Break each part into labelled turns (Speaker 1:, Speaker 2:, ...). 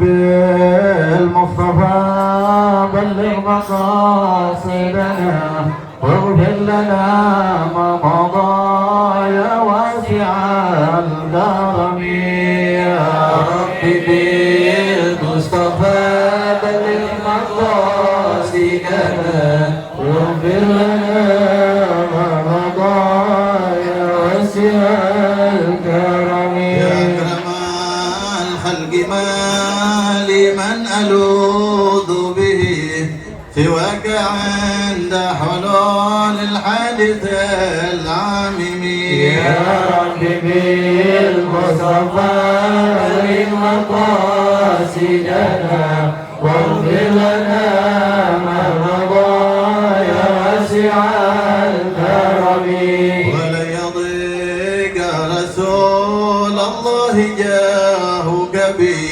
Speaker 1: بالمصطفى بلغ مقاصدنا واغفر لنا ما مضى يا واسع الكرم يا رب بالمصطفى بلغ مقاصدنا واغفر لنا ما مضى يا واسع الكرم
Speaker 2: يا أكرم الخلق ما لمن ألوذ به سواك عند حلول الحادث العامم
Speaker 1: يا رب بالمصطفى بلغ مقاصدنا واغفر لنا ما مضى يا واسع الكرم
Speaker 2: ولن يضيق رسول الله جاهك به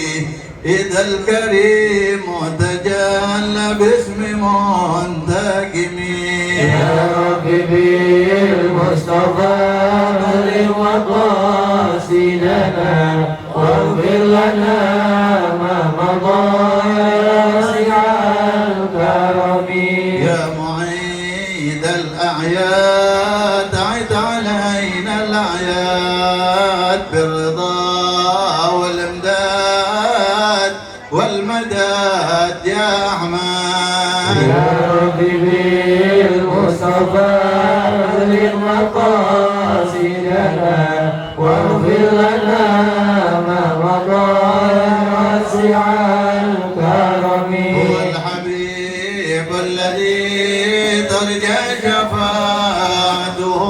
Speaker 2: إذا الكريم تجلى باسم منتقم
Speaker 1: يا رب بالمصطفى بلغ مقاصدنا واغفر لنا ما مضى يا واسع الكرم
Speaker 2: يا معيد الأعياد عد علينا الأعياد بالرضا والإمداد والمداد يا أحمد
Speaker 1: يا رب بالمصطفى بلغ مقاصدنا واغفر لنا ما مضى يا واسع الكرم
Speaker 2: هو الحبيب الذي ترجى شفاعته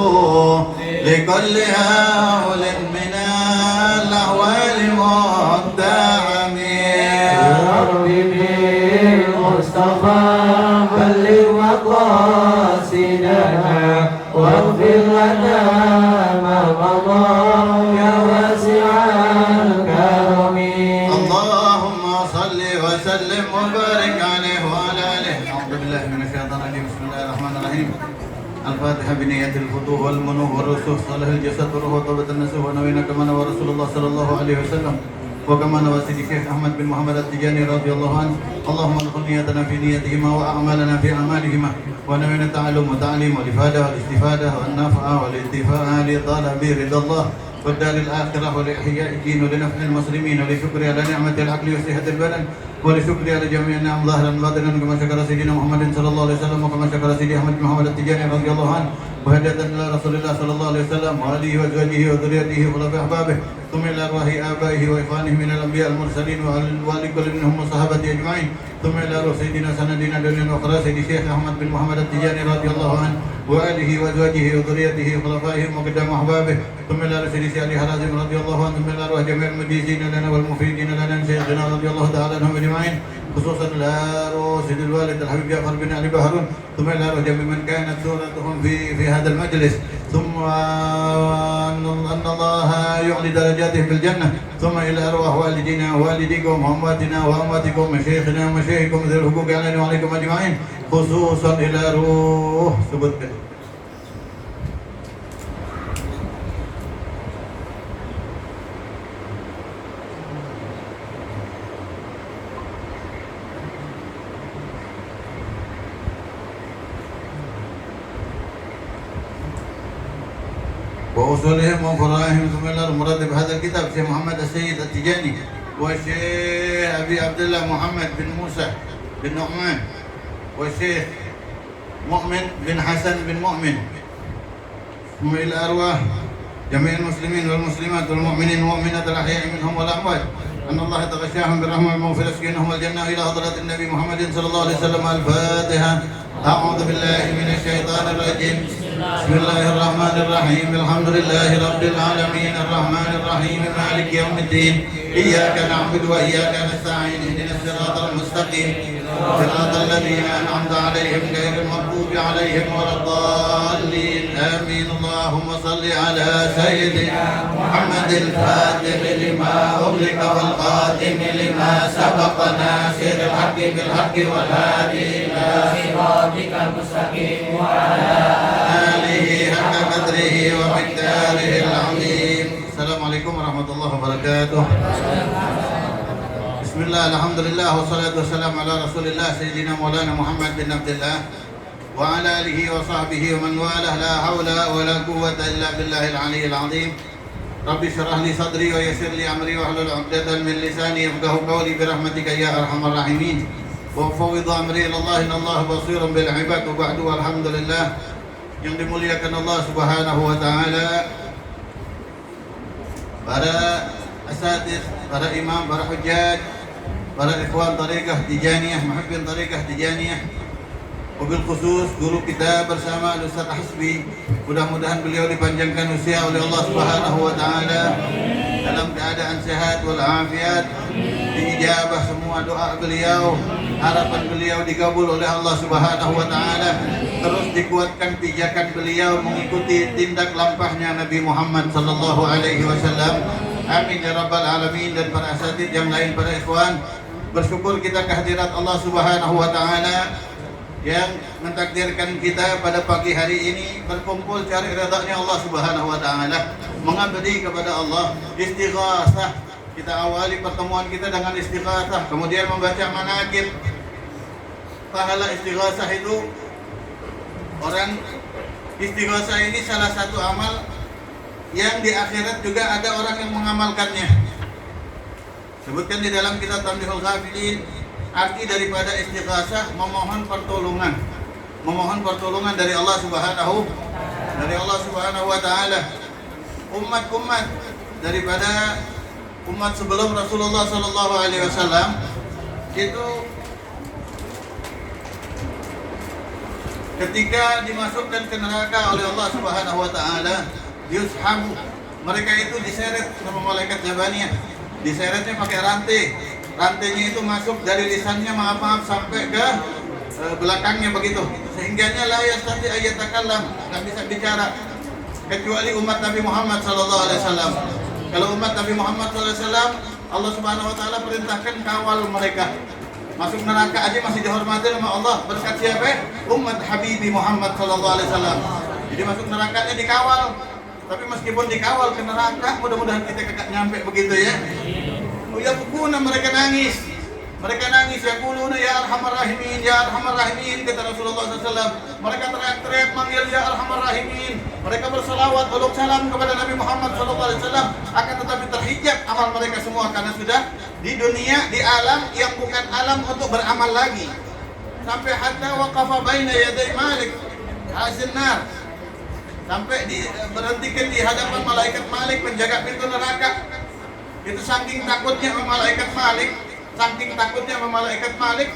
Speaker 2: لكل هول من الأهوال مدعم
Speaker 1: يا رب بالمصطفى بلغ مقاصدنا واغفر لنا ما مضى يا واسع الكرم
Speaker 2: اللهم صل وسلم وبارك عليه وعلى آله. أعوذ بالله من الشيطان الرجيم. بسم الله الرحمن الرحيم. الفاتحة بنية الفتوح والمنوح والرسوخ صالح الجسد والروح وطبة النسوح ونوينا كما نوى رسول الله صلى الله عليه وسلم وكما نوى سيدي الشيخ أحمد بن محمد التجاني رضي الله عنه. اللهم ادخل نيتنا في نيتهما وأعمالنا في أعمالهما ونوينا التعلم والتعليم والإفادة والاستفادة والنفع والانتفاع لطلب رضا الله والدار الآخرة ولإحياء الدين ولنفع المسلمين ولشكر على نعمة العقل وصحة البدن ولشكر على جميع النعم ظاهرا باطنا كما شكر سيدنا محمد صلى الله عليه وسلم وكما شكر سيدي أحمد بن محمد التجاني رضي الله عنه وهدية إلى رسول الله صلى الله عليه وسلم وآله وأزواجه وذريته وخلفاء أحبابه ثم إلى أرواح آبائه وإخوانه من الأنبياء المرسلين ولكل منهم الصحابة أجمعين ثم إلى روح سيدنا سندنا دنيا أخرى سيدي الشيخ أحمد بن محمد التجاني رضي الله عنه وآله وأزواجه وذريته وخلفائه وقدام أحبابه ثم إلى روح سيدي علي حرازم رضي الله عنه ثم إلى روح جميع المجيزين لنا والمفيدين لنا شيخنا رضي الله تعالى عنهم أجمعين خصوصا إلى روح سيد الوالد الحبيب جعفر بن علي بهرون ثم إلى روح جميع من كانت صورتهم في هذا المجلس ثم أن الله يعلي درجاتهم في الجنة ثم إلى أرواح والدينا ووالديكم وأمواتنا وأمواتكم مشايخنا ومشايخكم ذي الحقوق علينا وعليكم أجمعين خصوصا إلى روح سبتك. وأصولهم وفرائهم ثم إلى المراد بهذا الكتاب شيخ محمد السيد التجاني والشيخ أبي عبد الله محمد بن موسى بن نعمان والشيخ مؤمن بن حسن بن مؤمن ثم إلى أرواح جميع المسلمين والمسلمات والمؤمنين والمؤمنات الأحياء منهم والأموات أن الله يتغشاهم بالرحمة والمغفرة يسكنهم الجنة إلى حضرة النبي محمد صلى الله عليه وسلم. الفاتحة. أعوذ بالله من الشيطان الرجيم. بسم الله الرحمن الرحيم. الحمد لله رب العالمين الرحمن الرحيم مالك يوم الدين إياك نعبد وإياك نستعين اهدنا الصراط المستقيم صراط الذين أنعمت عليهم غير المغضوب عليهم ولا الضالين آمين. اللهم صل على سيدنا محمد الفاتح لما أغلق والخاتم لما سبق ناصر الحق بالحق والهادي إلى صراطك المستقيم وعلى آله حق قدره ومقداره العظيم. السلام عليكم ورحمة الله وبركاته. Bismillah, alhamdulillah, wassalatu wassalamu ala rasulillah Sayyidina Maulana Muhammad bin Abdullah wa ala alihi wa sahbihi wa man walah. La hawla wa la quwwata illa billahil aliyyil azim. Rabbi syrah li sadri wa yassir li amri wa hlul 'uqdatam min lisani yafqahu qawli bi rahmatika ya arhamar rahimin. Wa fawwidhu amri ila Allah, innallaha basirun bil 'ibad. Wa ba'du, alhamdulillah, yang dimuliakan Allah Subhanahu wa taala, para asatidz, para imam, para hujjaj, para ikhwan tariqah Tijaniyah, muhibbin tariqah Tijaniyah, wabil khusus guru kita bersama Ustaz Hasbi. Mudah-mudahan beliau dipanjangkan usia oleh Allah Subhanahu wa taala dalam keadaan sehat walafiat, diijabah semua doa beliau, harapan beliau dikabul oleh Allah Subhanahu wa taala, terus dikuatkan pijakan beliau mengikuti tindak lampahnya Nabi Muhammad sallallahu alaihi wasallam. Amin ya rabbal alamin. Dan para asatidz yang lain, para ikhwan, bersyukur kita kehadirat Allah Subhanahu wa taala yang mentakdirkan kita pada pagi hari ini berkumpul cari ridha-Nya Allah Subhanahu wa taala, mengabdi kepada Allah, istighasah. Kita awali pertemuan kita dengan istighasah, kemudian membaca manaqib. Pahala istighasah itu, orang istighasah ini salah satu amal yang di akhirat juga ada orang yang mengamalkannya. Sebutkan di dalam kitab Tanbihul Ghafilin, arti daripada istighasah memohon pertolongan. Memohon pertolongan dari Allah Subhanahu wa taala. Umat-umat daripada umat sebelum Rasulullah sallallahu alaihi wasallam itu ketika dimasukkan ke neraka oleh Allah Subhanahu wa taala, yushabu, mereka itu diseret sama malaikat Jabaniyah. Diseretnya pakai rantai. Rantainya itu masuk dari lisannya maaf sampai ke belakangnya begitu. Sehingganya la yastati ayatakallam, enggak bisa bicara kecuali umat Nabi Muhammad sallallahu alaihi wasallam. Kalau umat Nabi Muhammad sallallahu alaihi wasallam, Allah Subhanahu wa taala perintahkan kawal mereka. Masuk neraka aja masih dihormati sama Allah. Berkat siapa? Umat Habibi Muhammad sallallahu alaihi wasallam. Jadi masuk nerakanya dikawal. Tapi meskipun dikawal ke neraka, mudah-mudahan kita kagak nyampe begitu ya. Ya bukuna, mereka nangis. Mereka nangis, yaquluna ya arhamar rahimin, ya arhamar rahimin, kata Rasulullah SAW. Mereka teriak-teriak manggil ya arhamar rahimin. Mereka berselawat, uluk salam kepada Nabi Muhammad SAW. Akan tetapi terhijab amal mereka semua karena sudah di dunia, di alam yang bukan alam untuk beramal lagi. Sampai hatta waqafa baina yaday Malik hazin nar. Sampai berhentikan di hadapan malaikat Malik, penjaga pintu neraka. Itu saking takutnya sama malaikat Malik, saking takutnya sama malaikat Malik.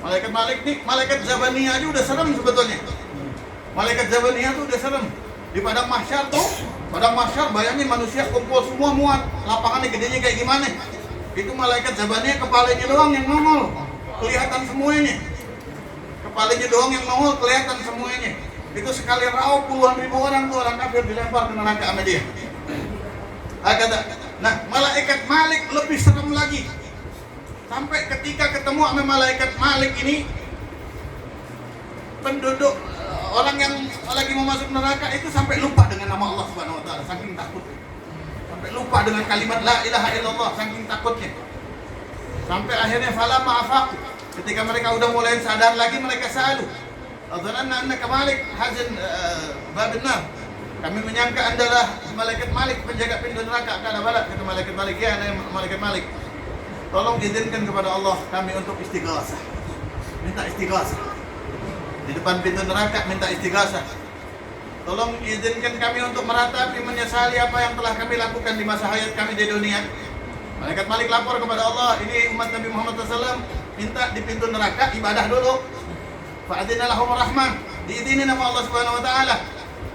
Speaker 2: Malaikat Malik nih, malaikat Zabaniyah aja udah serem sebetulnya. Malaikat Zabaniyah tuh udah serem. Di padang mahsyar tuh, padang mahsyar bayangin manusia kumpul semua muat, lapangannya gedenya kayak gimana. Itu malaikat Zabaniyah kepalanya doang yang nongol, kelihatan semuanya. Kepalanya doang yang nongol, kelihatan semuanya. Itu sekali raup puluhan ribu orang tuh, orang kafir dilempar ke neraka sama dia. Nah, malaikat Malik lebih serem lagi. Sampai ketika ketemu sama malaikat Malik ini, penduduk orang yang lagi mau masuk neraka itu sampai lupa dengan nama Allah Subhanahu wa taala, saking takut. Sampai lupa dengan kalimat la ilaha illallah, saking takutnya. Sampai akhirnya fala ma'afaq. Ketika mereka udah mulai sadar lagi, mereka salu. Adzananna annaka Malik hazin babin nar. Kami menyangka andalah malaikat Malik, penjaga pintu neraka. Kata bala, kata malaikat Malik, ya ada malaikat Malik. Tolong izinkan kepada Allah kami untuk istighasah. Minta istighasah. Di depan pintu neraka minta istighasah. Tolong izinkan kami untuk meratapi, menyesali apa yang telah kami lakukan di masa hayat kami di dunia. Malaikat Malik lapor kepada Allah, ini umat Nabi Muhammad SAW minta di pintu neraka ibadah dulu. Fa'adina lahum rahman, diizinin sama Allah Subhanahu wa taala.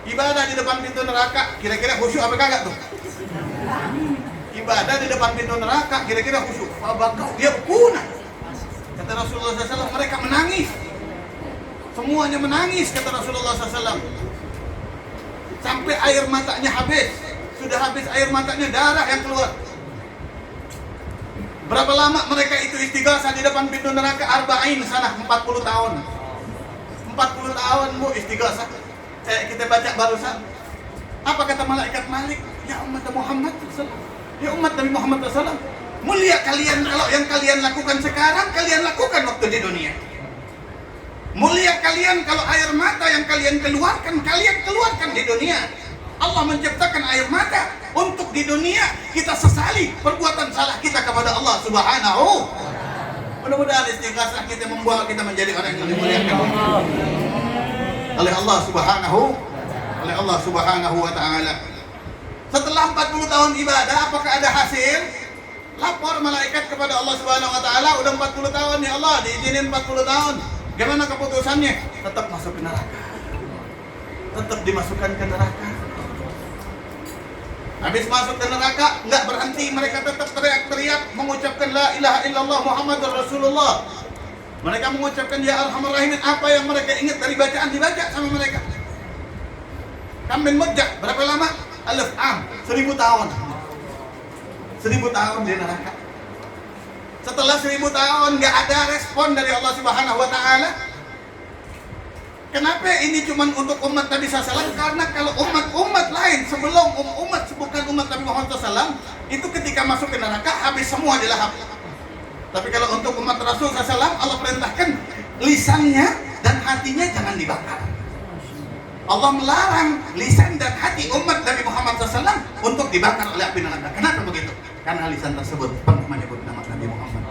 Speaker 2: Ibadah di depan pintu neraka, kira-kira khusyuk apa kagak tuh? Ibadah di depan pintu neraka, kira-kira khusyuk. Fabakau yabkuna. Kata Rasulullah SAW, mereka menangis. Semuanya menangis, kata Rasulullah SAW. Sampai air matanya habis. Sudah habis air matanya, darah yang keluar. Berapa lama mereka itu istighasah di depan pintu neraka? Arba'in sana, 40 tahun. 40 tahun bu istighasah. Kita baca barusan. Apa kata malaikat Malik? Ya umat Muhammad SAW. Ya umat Nabi Muhammad SAW. Mulia kalian kalau yang kalian lakukan sekarang, kalian lakukan waktu di dunia. Mulia kalian kalau air mata yang kalian keluarkan di dunia. Allah menciptakan air mata untuk di dunia kita sesali perbuatan salah kita kepada Allah Subhanahu. Mudah-mudahan istighosah kita membawa kita menjadi orang yang dimuliakan oleh Allah Subhanahu wa taala. Setelah 40 tahun ibadah, apakah ada hasil? Lapor malaikat kepada Allah Subhanahu wa taala, udah 40 tahun ya Allah, diizinin 40 tahun. Gimana keputusannya? Tetap masuk ke neraka. Tetap dimasukkan ke neraka. Habis masuk ke neraka, enggak berhenti, mereka tetap teriak-teriak mengucapkan la ilaha illallah Muhammadur Rasulullah. Mereka mengucapkan ya Arhamar Rahimin, apa yang mereka ingat dari bacaan dibaca sama mereka. Kamin mudjah, berapa lama? Alif am, 1000 tahun. 1000 tahun di neraka. Setelah 1000 tahun nggak ada respon dari Allah Subhanahu wa taala. Kenapa ini cuma untuk umat Nabi SAW? Karena kalau umat-umat lain sebelum bukan umat Nabi Muhammad SAW, itu ketika masuk ke neraka habis semua dilahap. Tapi kalau untuk umat Rasul SAW, Allah perintahkan lisannya dan hatinya jangan dibakar. Allah melarang lisan dan hati umat Nabi Muhammad SAW untuk dibakar oleh api neraka. Kenapa begitu? Karena lisan tersebut pernah menyebut nama Nabi Muhammad.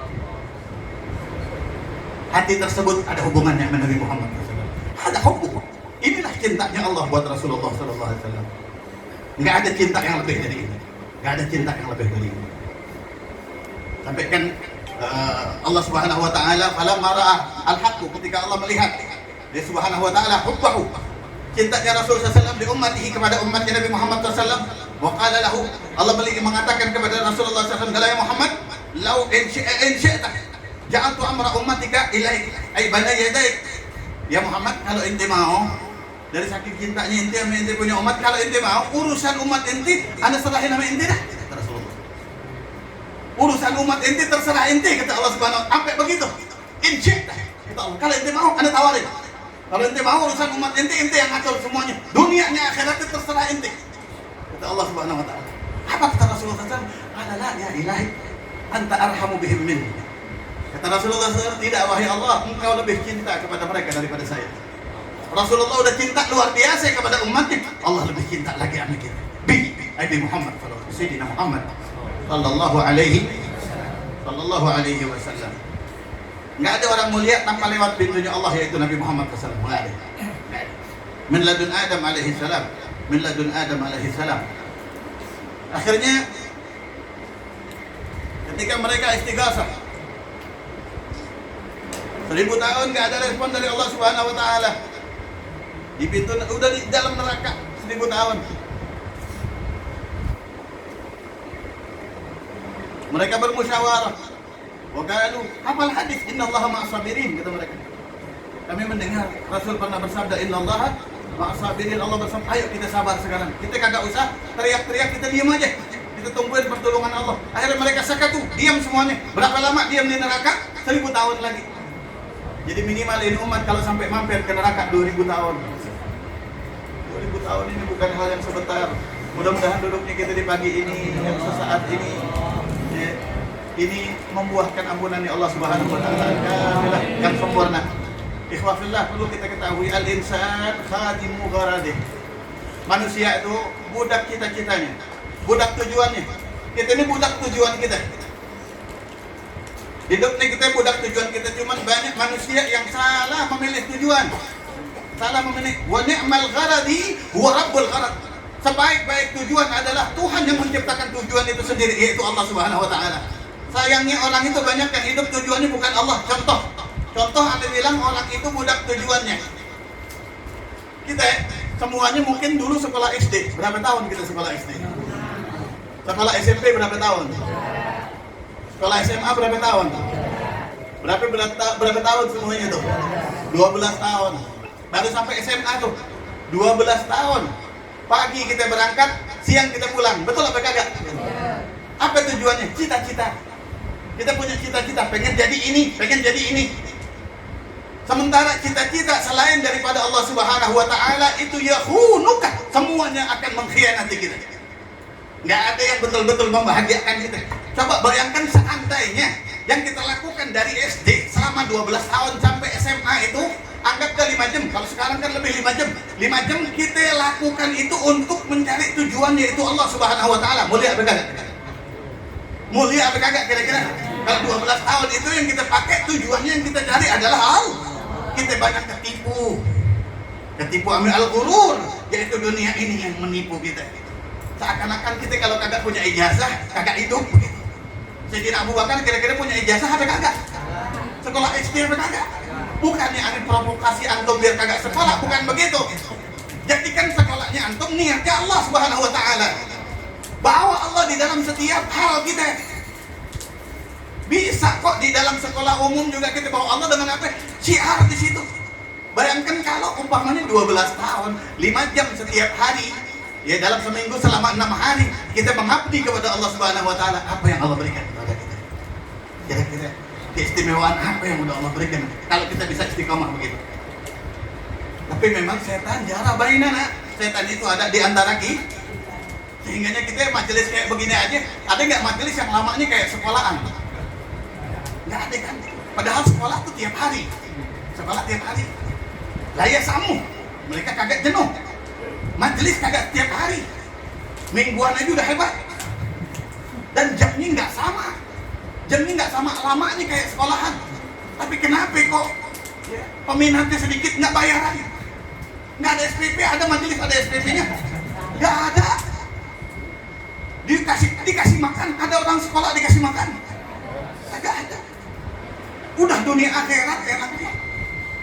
Speaker 2: Hati tersebut ada hubungannya dengan Nabi Muhammad SAW. Ada hubungan. Inilah cintanya Allah buat Rasulullah SAW. Nggak ada cinta yang lebih dari ini. Nggak ada cinta yang lebih dari ini. Sampai kan Allah Subhanahu wa taala falamma ra'a al-haqqu, ketika Allah melihat dia Subhanahu wa taala hubbahu, cintanya Rasulullah SAW di ummatihi kepada umatnya Nabi Muhammad SAW. Wa qala lahu, Allah mengatakan kepada Rasulullah SAW, ya Muhammad, lau in syi'ta ja'altu amra ummatika ilaik ay bana yadaik. Ya Muhammad, kalau ente mau, dari saking cintanya ente punya umat, kalau ente mau urusan umat ente ana serahin sama ente dah, kata Rasulullah. Urusan umat ente terserah ente, kata Allah Subhanahu wa taala. Sampai begitu. In syi'ta, kata Allah, kalau ente mau ana tawarin. Kalau ente mau urusan umat ente yang atur semuanya. Dunianya akhiratnya terserah ente, kata Allah Subhanahu wa taala. Apa kata Rasulullah SAW? Qala la ya ilahi anta arhamu bihim minni. Kata Rasulullah SAW, tidak wahai Allah, engkau lebih cinta kepada mereka daripada saya. Rasulullah udah cinta luar biasa kepada umatnya, Allah lebih cinta lagi sama kita. Nabi Muhammad Sayyidina Muhammad sallallahu alaihi wasallam. Enggak ada orang mulia tanpa lewat pintunya Allah, yaitu Nabi Muhammad SAW. Enggak ada. Min ladun Adam alaihi salam. Akhirnya ketika mereka istighasah 1000 tahun nggak ada respon dari Allah Subhanahu wa taala. Di pintu udah di dalam neraka 1000 tahun. Mereka bermusyawarah. Wa qalu, hafal hadis innallaha ma'as sabirin, kata mereka. Kami mendengar Rasul pernah bersabda innallaha ma'as sabirin, Allah bersama. Ayo kita sabar sekarang. Kita kagak usah teriak-teriak, kita diam aja. Kita tungguin pertolongan Allah. Akhirnya mereka sakatu, diam semuanya. Berapa lama diam di neraka? 1000 tahun lagi. Jadi minimal ini umat kalau sampai mampir ke neraka 2000 tahun. 2000 tahun ini bukan hal yang sebentar. Mudah-mudahan duduknya kita di pagi ini, yang sesaat ini, ya, ini membuahkan ampunan Allah Subhanahu wa taala yang sempurna. Ikhwafillah, perlu kita ketahui al-insan khadimu gharadih. Manusia itu budak cita-citanya, budak tujuannya. Kita ini budak tujuan kita. Hidup ini kita budak tujuan kita, cuma banyak manusia yang salah memilih tujuan. Salah memilih. Wa ni'mal gharadi huwa rabbul gharad. Sebaik-baik tujuan adalah Tuhan yang menciptakan tujuan itu sendiri, yaitu Allah Subhanahu wa taala. Sayangnya orang itu banyak yang hidup tujuannya bukan Allah. Contoh Anda bilang orang itu budak tujuannya. Kita semuanya mungkin dulu sekolah SD. Berapa tahun kita sekolah SD? Sekolah SMP berapa tahun? Sekolah SMA berapa tahun? Berapa tahun semuanya tuh? 12 tahun. Baru sampai SMA tuh 12 tahun. Pagi kita berangkat, siang kita pulang. Betul apa kagak? Apa tujuannya? Cita-cita. Kita punya cita-cita, pengen jadi ini, pengen jadi ini. Sementara cita-cita selain daripada Allah Subhanahu wa taala itu yahunuka, semuanya akan mengkhianati kita. Nggak ada yang betul-betul membahagiakan kita. Coba bayangkan seandainya yang kita lakukan dari SD selama 12 tahun sampai SMA itu anggap ke 5 jam. Kalau sekarang kan lebih 5 jam. 5 jam kita lakukan itu untuk mencari tujuan, yaitu Allah Subhanahu wa taala. Mulia apa kagak? Mulia apa kagak kira-kira? Kalau 12 tahun itu yang kita pakai, tujuannya yang kita cari adalah Allah. Kita banyak ketipu amil al-ghurur, yaitu dunia ini yang menipu kita. Seakan-akan kita kalau kagak punya ijazah, kagak hidup begitu. Sayyidina Abu Bakar kira-kira punya ijazah ada kagak? Sekolah SD ada kagak? Bukannya ada provokasi antum biar kagak sekolah, bukan begitu. Jadikan sekolahnya antum niatnya Allah Subhanahu wa taala. Bawa Allah di dalam setiap hal kita. Bisa kok di dalam sekolah umum juga kita bawa Allah dengan apa? Syiar di situ. Bayangkan kalau umpamanya 12 tahun, 5 jam setiap hari, ya dalam seminggu selama 6 hari kita mengabdi kepada Allah Subhanahu wa taala, apa yang Allah berikan kepada kita? Kira-kira keistimewaan apa yang udah Allah berikan kalau kita bisa istiqomah begitu? Tapi memang setan jara bainana. Setan itu ada di antara kita. Sehingganya kita majelis kayak begini aja, ada nggak majelis yang lamanya kayak sekolahan? Nggak ada kan? Padahal sekolah tuh tiap hari. Sekolah tiap hari. Laya samu, mereka kagak jenuh. Majelis kagak tiap hari. Mingguan aja udah hebat. Dan jamnya nggak sama. Jamnya nggak sama, lamanya kayak sekolahan. Tapi kenapa kok peminatnya sedikit, nggak bayaran? Nggak ada SPP, ada majelis ada SPP-nya? Nggak ada. Dikasih makan, ada orang sekolah dikasih makan? Nggak ada. Udah dunia akhirat enaknya.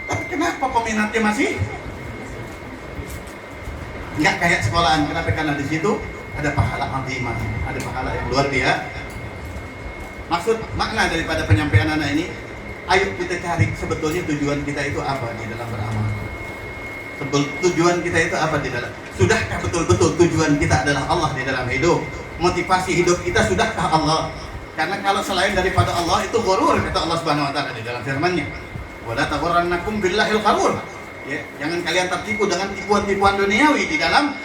Speaker 2: Tapi kenapa peminatnya masih nggak kayak sekolahan? Kenapa? Karena di situ ada pahala azimah, ada pahala yang luar biasa. Maksud makna daripada penyampaian anak ini, ayo kita cari sebetulnya tujuan kita itu apa di dalam beramal. Tujuan kita itu apa di dalam? Sudahkah betul-betul tujuan kita adalah Allah di dalam hidup? Motivasi hidup kita sudahkah Allah? Karena kalau selain daripada Allah itu ghurur, kata Allah Subhanahu wa taala di dalam firman-Nya. Wala taghurrannakum billahil gharur. Ya, jangan kalian tertipu dengan tipuan-tipuan duniawi di dalam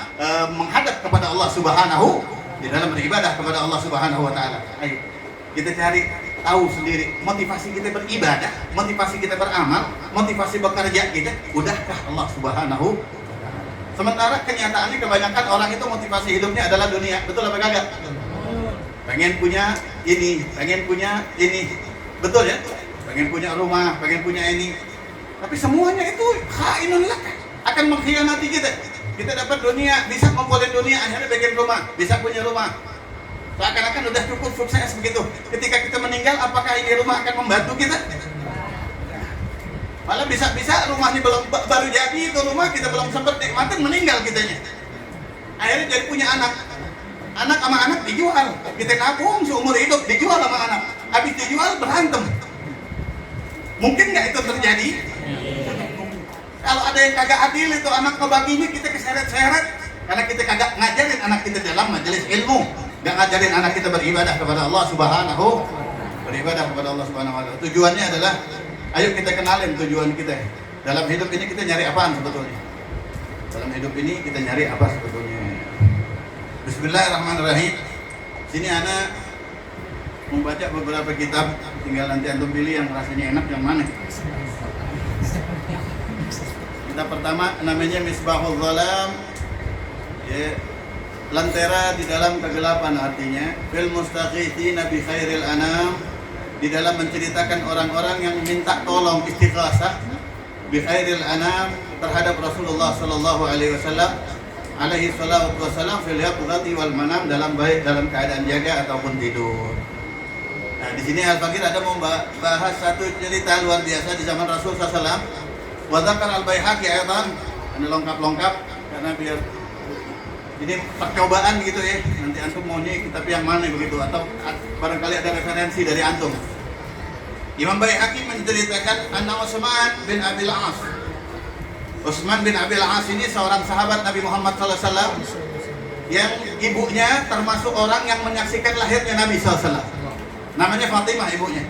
Speaker 2: menghadap kepada Allah Subhanahu, di dalam beribadah kepada Allah Subhanahu wa taala. Ayo kita cari tahu sendiri motivasi kita beribadah, motivasi kita beramal, motivasi bekerja kita, udahkah Allah Subhanahu wa taala? Sementara kenyataannya kebanyakan orang itu motivasi hidupnya adalah dunia. Betul apa kagak? Pengen punya ini, pengen punya ini. Betul ya? Pengen punya rumah, pengen punya ini. Tapi semuanya itu khainun lak, akan mengkhianati kita. Kita dapat dunia, bisa ngumpulin dunia, akhirnya bikin rumah, bisa punya rumah. Seakan-akan udah cukup sukses begitu. Ketika kita meninggal, apakah ini rumah akan membantu kita? Malah bisa-bisa rumahnya belum baru jadi, itu rumah kita belum sempat nikmatin, meninggal kitanya. Akhirnya jadi punya anak. Anak sama anak dijual. Kita nabung seumur hidup, dijual sama anak. Habis dijual berantem. Mungkin nggak itu terjadi? Kalau ada yang kagak adil itu anak kebaginya, kita keseret-seret. Karena kita kagak ngajarin anak kita dalam majelis ilmu. Nggak ngajarin anak kita beribadah kepada Allah Subhanahu, beribadah kepada Allah Subhanahu wa taala. Tujuannya adalah, ayo kita kenalin tujuan kita. Dalam hidup ini kita nyari apaan sebetulnya? Dalam hidup ini kita nyari apa sebetulnya? Bismillahirrahmanirrahim. Sini anak membaca beberapa kitab, tinggal nanti antum pilih yang rasanya enak yang mana. Kitab pertama namanya Misbahul Zalam, ya, lentera di dalam kegelapan, artinya fil mustaqithina bi khairil anam, di dalam menceritakan orang-orang yang minta tolong istighasah bi khairil anam terhadap Rasulullah sallallahu alaihi wasallam alaihi salatu wasallam fil yaqظati wal manam, dalam baik dalam keadaan jaga ataupun tidur. Nah, di sini Al-Fakir ada membahas satu cerita luar biasa di zaman Rasul sallallahu alaihi wasallam. Wa dzakar Al-Baihaqi ayatan, ini lengkap-lengkap karena biar ini percobaan gitu ya. Nanti antum maunya kitab yang mana begitu, atau barangkali ada referensi dari antum. Imam Baihaqi menceritakan anna Utsman bin Abil As. Utsman bin Abil As ini seorang sahabat Nabi Muhammad SAW yang ibunya termasuk orang yang menyaksikan lahirnya Nabi SAW. Namanya Fatimah ibunya.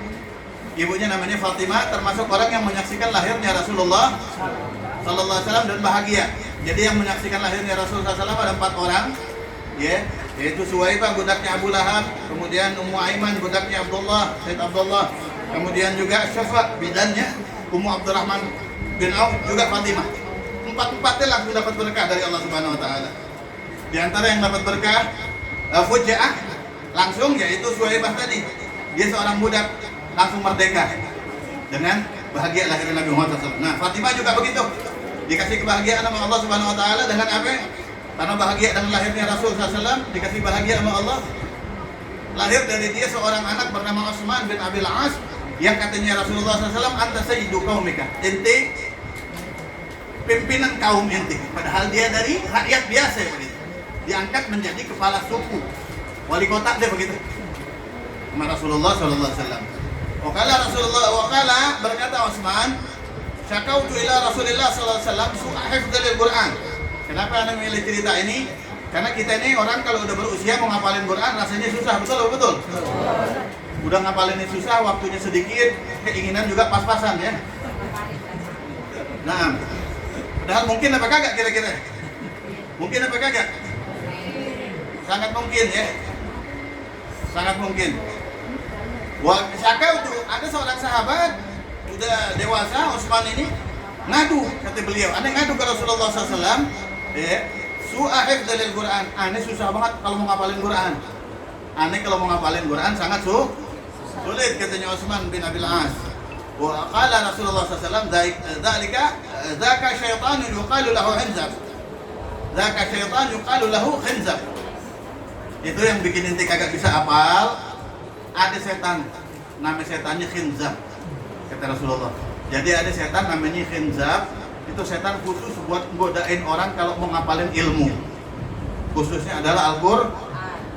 Speaker 2: Ibunya namanya Fatimah, termasuk orang yang menyaksikan lahirnya Rasulullah sallallahu alaihi wasallam dan bahagia. Jadi yang menyaksikan lahirnya Rasulullah SAW ada 4 orang. Ya, yaitu Suwaibah budaknya Abu Lahab, kemudian Ummu Aiman budaknya Abdullah, Said Abdullah, kemudian juga Syafa bidannya Ummu Abdurrahman bin Auf, juga Fatimah. Empat-empatnya langsung dapat berkah dari Allah Subhanahu wa taala. Di antara yang dapat berkah fujaah langsung yaitu Suwaibah tadi. Dia seorang budak langsung merdeka dengan bahagia lahirnya Nabi Muhammad SAW. Nah, Fatimah juga begitu. Dikasih kebahagiaan sama Allah Subhanahu wa taala dengan apa? Karena bahagia dengan lahirnya Rasul SAW, dikasih bahagia sama Allah. Lahir dari dia seorang anak bernama Utsman bin Abil As, yang katanya Rasulullah SAW, anta sayyidu qaumika, ente pimpinan kaum ente. Padahal dia dari rakyat biasa begitu. Diangkat menjadi kepala suku, wali kota dia begitu. Sama Rasulullah SAW. Wakala berkata Utsman, syakautu ila Rasulillah SAW su'a hifdzil Quran. Kenapa Anda memilih cerita ini? Karena kita ini orang kalau udah berusia mau ngapalin Quran rasanya susah, betul? Udah ngapalinnya susah, waktunya sedikit, keinginan juga pas-pasan ya. Nah, padahal mungkin apa kagak kira-kira? Mungkin apa kagak? Sangat mungkin ya. Sangat mungkin. Syakautu, ada seorang sahabat udah dewasa, Utsman ini ngadu, kata beliau, Anda ngadu ke Rasulullah SAW, su'a hifdzil Quran. Aneh susah banget kalau mau ngapalin Quran. Aneh kalau mau ngapalin Quran sangat sulit, katanya Utsman bin Abil As. Wa qala Rasulullah SAW, dzaka syaitanun yuqalu lahu khinzab. Dzaka syaitan yuqalu lahu khinzab. Itu yang bikin inti kagak bisa hafal. Ada setan, nama setannya khinzab, kata Rasulullah. Jadi ada setan namanya khinzab, itu setan khusus buat godain orang kalau mau ngapalin ilmu. Khususnya adalah Al-Qur'an,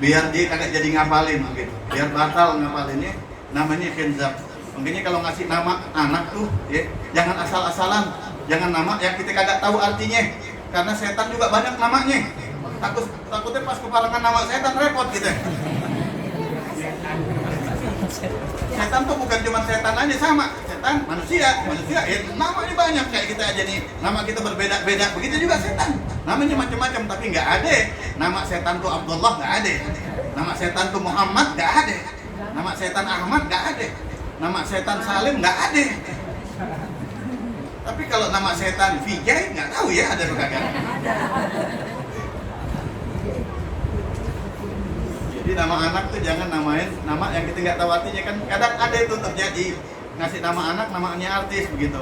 Speaker 2: biar dia kagak jadi ngapalin gitu. Biar batal ngapalinnya, namanya khinzab. Makanya kalau ngasih nama anak tuh, ya, jangan asal-asalan, jangan nama yang kita kagak tahu artinya. Karena setan juga banyak namanya. Takutnya pas kepalangan nama setan repot gitu. Setan tuh bukan cuma setan aja, sama setan manusia ya, namanya banyak kayak kita aja nih, nama kita berbeda-beda, begitu juga setan namanya macam-macam, tapi nggak ada nama setan tuh Abdullah, nggak ada nama setan tuh Muhammad, nggak ada nama setan Ahmad, nggak ada nama setan Salim, nggak ada. Tapi kalau nama setan Vijay nggak tahu ya ada apa kagak. Jadi nama anak tuh jangan namain nama yang kita nggak tahu artinya, kan kadang ada itu terjadi, ngasih nama anak namanya artis begitu.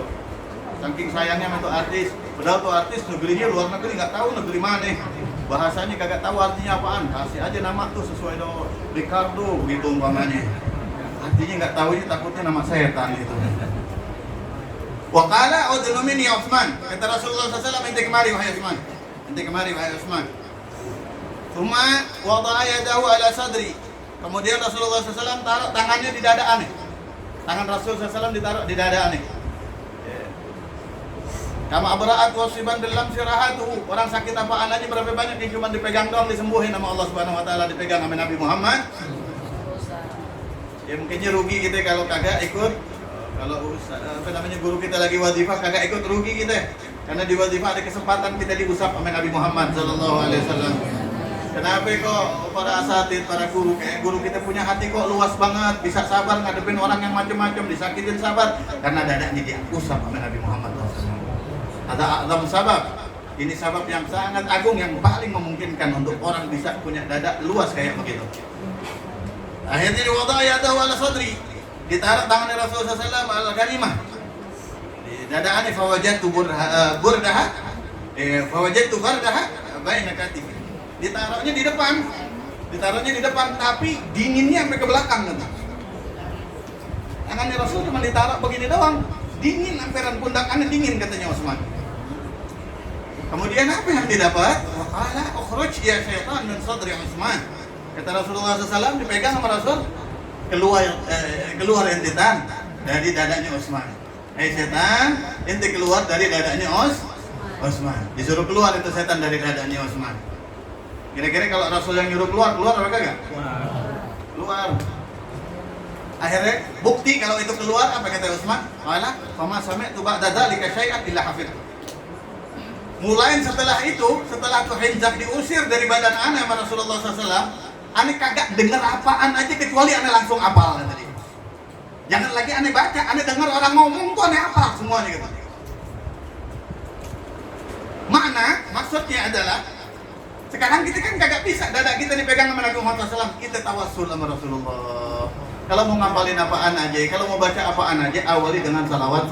Speaker 2: Saking sayangnya sama tuh artis, padahal tuh artis negerinya luar negeri, nggak tahu negeri mana, bahasanya kagak tahu artinya apaan, kasih aja nama tuh sesuai dengan Ricardo begitu umpamanya. Artinya nggak tahu, ini takutnya nama setan gitu. Waqala udnu minni ya Utsman, kata Rasulullah SAW, ente kemari wahai Utsman, ente kemari wahai Utsman. Thumma wada'a yadahu ala sadri. Kemudian Rasulullah SAW taruh tangannya di dada aneh. Tangan Rasulullah SAW ditaruh di dada aneh. Kama abra'at wasiban dalam sirahatuhu. Orang sakit apaan aja berapa banyak yang cuma dipegang doang disembuhin sama Allah Subhanahu wa taala, dipegang sama Nabi Muhammad. Ya mungkinnya rugi kita kalau kagak ikut. Kalau guru kita lagi wazifah kagak ikut, rugi kita. Karena di wazifah ada kesempatan kita diusap sama Nabi Muhammad sallallahu alaihi wasallam. Kenapa kok para asatid, para guru, kayak guru kita punya hati kok luas banget, bisa sabar ngadepin orang yang macam-macam, disakitin sabar, karena dadanya diusap sama Nabi Muhammad SAW. Ada azam sabab, ini sabab yang sangat agung yang paling memungkinkan untuk orang bisa punya dada luas kayak begitu. Akhirnya diwadah yadahu ala sadri, ditaruh tangan Rasulullah SAW al-ghanimah di dada aneh, fawajatu burdaha, fawajatu fardaha baina katifi. Ditaruhnya di depan, tapi dinginnya sampai ke belakang kan. Tangannya Rasul cuma ditaruh begini doang, dingin, amperan pundakannya dingin, katanya Utsman. Kemudian apa yang didapat? Waqala ukhruj ya syaitan min sadri Utsman. Kata Rasulullah SAW, dipegang sama Rasul, keluar entitan dari dadanya Utsman. Setan, ente keluar dari dadanya Utsman. Disuruh keluar itu setan dari dadanya Utsman. Kira-kira kalau Rasul yang nyuruh keluar apa kagak? Keluar. Akhirnya bukti kalau itu keluar, apa kata Utsman? Qala fama sami'tu ba'da dzalika syai'an illa hafidh. Mulai setelah itu, setelah tuh Hinzab diusir dari badan ana sama Rasulullah SAW, ane kagak dengar apaan aja kecuali ane langsung apal tadi. Jangan lagi ane baca, ane dengar orang ngomong tuh ane apal semuanya gitu. Mana maksudnya adalah sekarang kita kan kagak bisa dada kita dipegang sama Nabi Muhammad SAW, kita tawassul sama Rasulullah. Kalau mau ngapalin apaan aja, kalau mau baca apaan aja, awali dengan salawat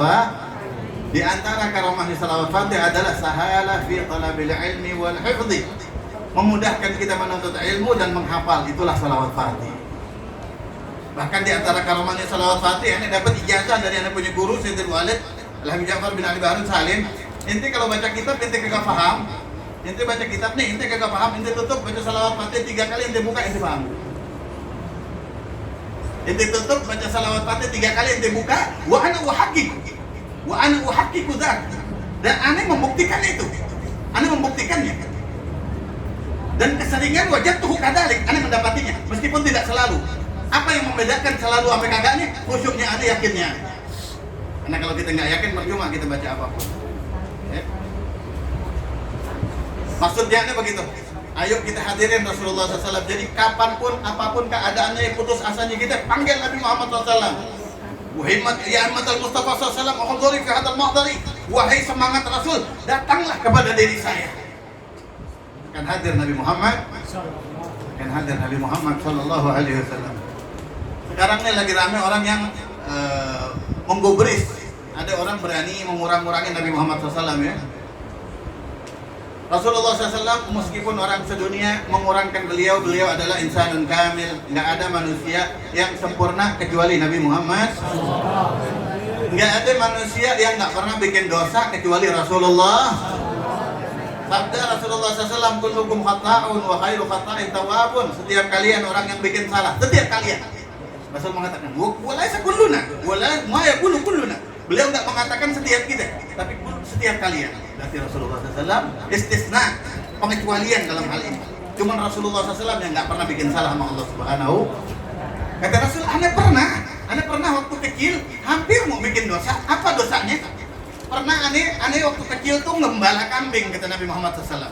Speaker 2: Di antara karamahnya salawat Fatih adalah sahala fi talabil ilmi wal hifdhi. Memudahkan kita menuntut ilmu dan menghafal, itulah salawat Fatih. Bahkan di antara karamahnya salawat Fatih, ini dapat ijazah dari anak punya guru Sayyidul Walid Alhamid Ja'far bin Ali Baharun Salim. Inti kalau baca kitab, inti kagak paham. Inti baca kitab nih, inti kagak paham, inti tutup baca salawat Fatih 3 kali, inti buka, inti paham. Inti tutup baca salawat Fatih 3 kali, inti buka, wa ana uhaqqiqu dzak. Dan aneh membuktikan itu. Aneh membuktikannya. Dan keseringan wajadtuhu kadzalik, aneh mendapatinya meskipun tidak selalu. Apa yang membedakan selalu sampai kagaknya? Khusyuknya aneh, yakinnya. Karena kalau kita nggak yakin percuma kita baca apapun. Ya. Maksudnya aneh begitu. Ayo kita hadirin Rasulullah SAW. Jadi kapanpun, apapun keadaannya, putus asanya kita panggil Nabi Muhammad SAW. Wahai ya Ahmad al-Mustafa SAW, Uhudhuri fi hadal muhdari. Wahai semangat Rasul, datanglah kepada diri saya. Akan hadir Nabi Muhammad. Akan hadir Nabi Muhammad Sallallahu Alaihi Wasallam. Sekarang ini lagi ramai orang yang menggubris. Ada orang berani mengurang-urangi Nabi Muhammad SAW ya. Rasulullah SAW meskipun orang sedunia mengurangkan beliau adalah insanun kamil. Nggak ada manusia yang sempurna kecuali Nabi Muhammad. Nggak ada manusia yang nggak pernah bikin dosa kecuali Rasulullah. Sabda Rasulullah SAW, kullukum khata'un wa khairu khata'in tawabun. Setiap kalian orang yang bikin salah, setiap kalian. Rasul mengatakan, walaysa kulluna, ma yakunu kulluna. Beliau nggak mengatakan setiap kita, tapi setiap kalian. Berarti Rasulullah SAW istisna, pengecualian dalam hal ini. Cuman Rasulullah SAW yang nggak pernah bikin salah sama Allah Subhanahu. Kata Rasul, aneh pernah waktu kecil hampir mau bikin dosa. Apa dosanya? Pernah aneh waktu kecil tuh ngembala kambing, kata Nabi Muhammad SAW.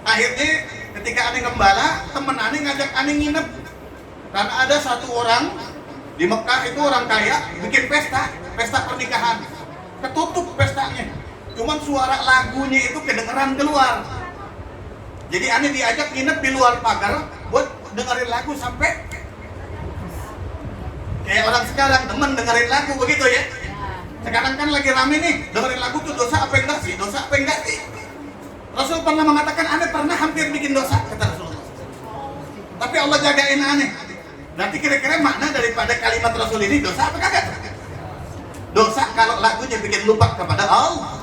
Speaker 2: Akhirnya ketika aneh ngembala, temen aneh ngajak aneh nginep. Karena ada satu orang di Mekah itu orang kaya bikin pesta pernikahan. Ketutup pestanya. Cuman suara lagunya itu kedengeran keluar. Jadi aneh diajak nginep di luar pagar buat dengerin lagu sampai kayak orang sekarang temen dengerin lagu begitu ya. Sekarang kan lagi rame nih, dengerin lagu tuh dosa apa enggak sih? Dosa apa enggak sih? Rasul pernah mengatakan, aneh pernah hampir bikin dosa, kata Rasulullah. Tapi Allah jagain aneh. Berarti kira-kira makna daripada kalimat Rasul ini dosa apa kagak? Dosa kalau lagunya bikin lupa kepada Allah.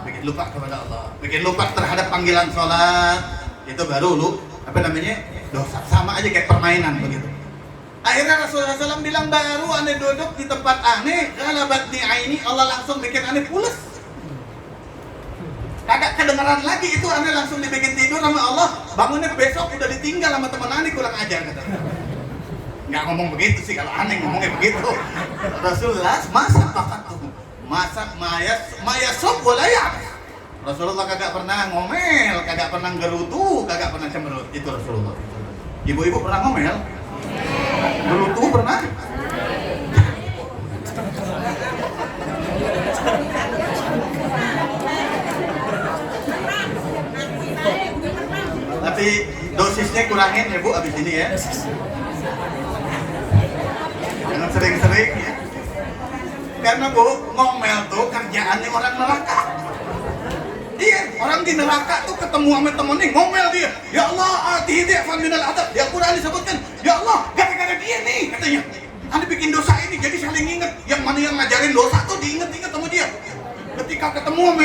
Speaker 2: Bikin lupa kepada Allah. Bikin lupa terhadap panggilan sholat. Itu baru dosa. Sama aja kayak permainan begitu. Akhirnya Rasulullah SAW bilang, baru aneh duduk di tempat aneh, ghalabatni aini, Allah langsung bikin aneh pules. Kagak kedengeran lagi itu, aneh langsung dibikin tidur sama Allah. Bangunnya besok udah ditinggal sama teman aneh, kurang ajar kata. Nggak ngomong begitu sih, kalau aneh ngomongnya begitu. Rasulullah masak mayasub walaya. Rasulullah kagak pernah ngomel, kagak pernah gerutu, kagak pernah cemberut. Itu Rasulullah. Ibu-ibu pernah ngomel? Gerutu pernah? Tapi dosisnya kurangin ya Bu abis ini ya. Jangan sering-sering ya. Karena Bu, ngomel tuh kerjaannya orang neraka. Iya, orang di neraka tuh ketemu sama temennya ngomel dia. Ya Allah, atihi di'fan minal adab. Di Al-Quran disebutkan, ya Allah, gara-gara dia nih katanya. Anda bikin dosa ini, jadi saling ingat. Yang mana yang ngajarin dosa tuh diingat-ingat sama dia. Ketika ketemu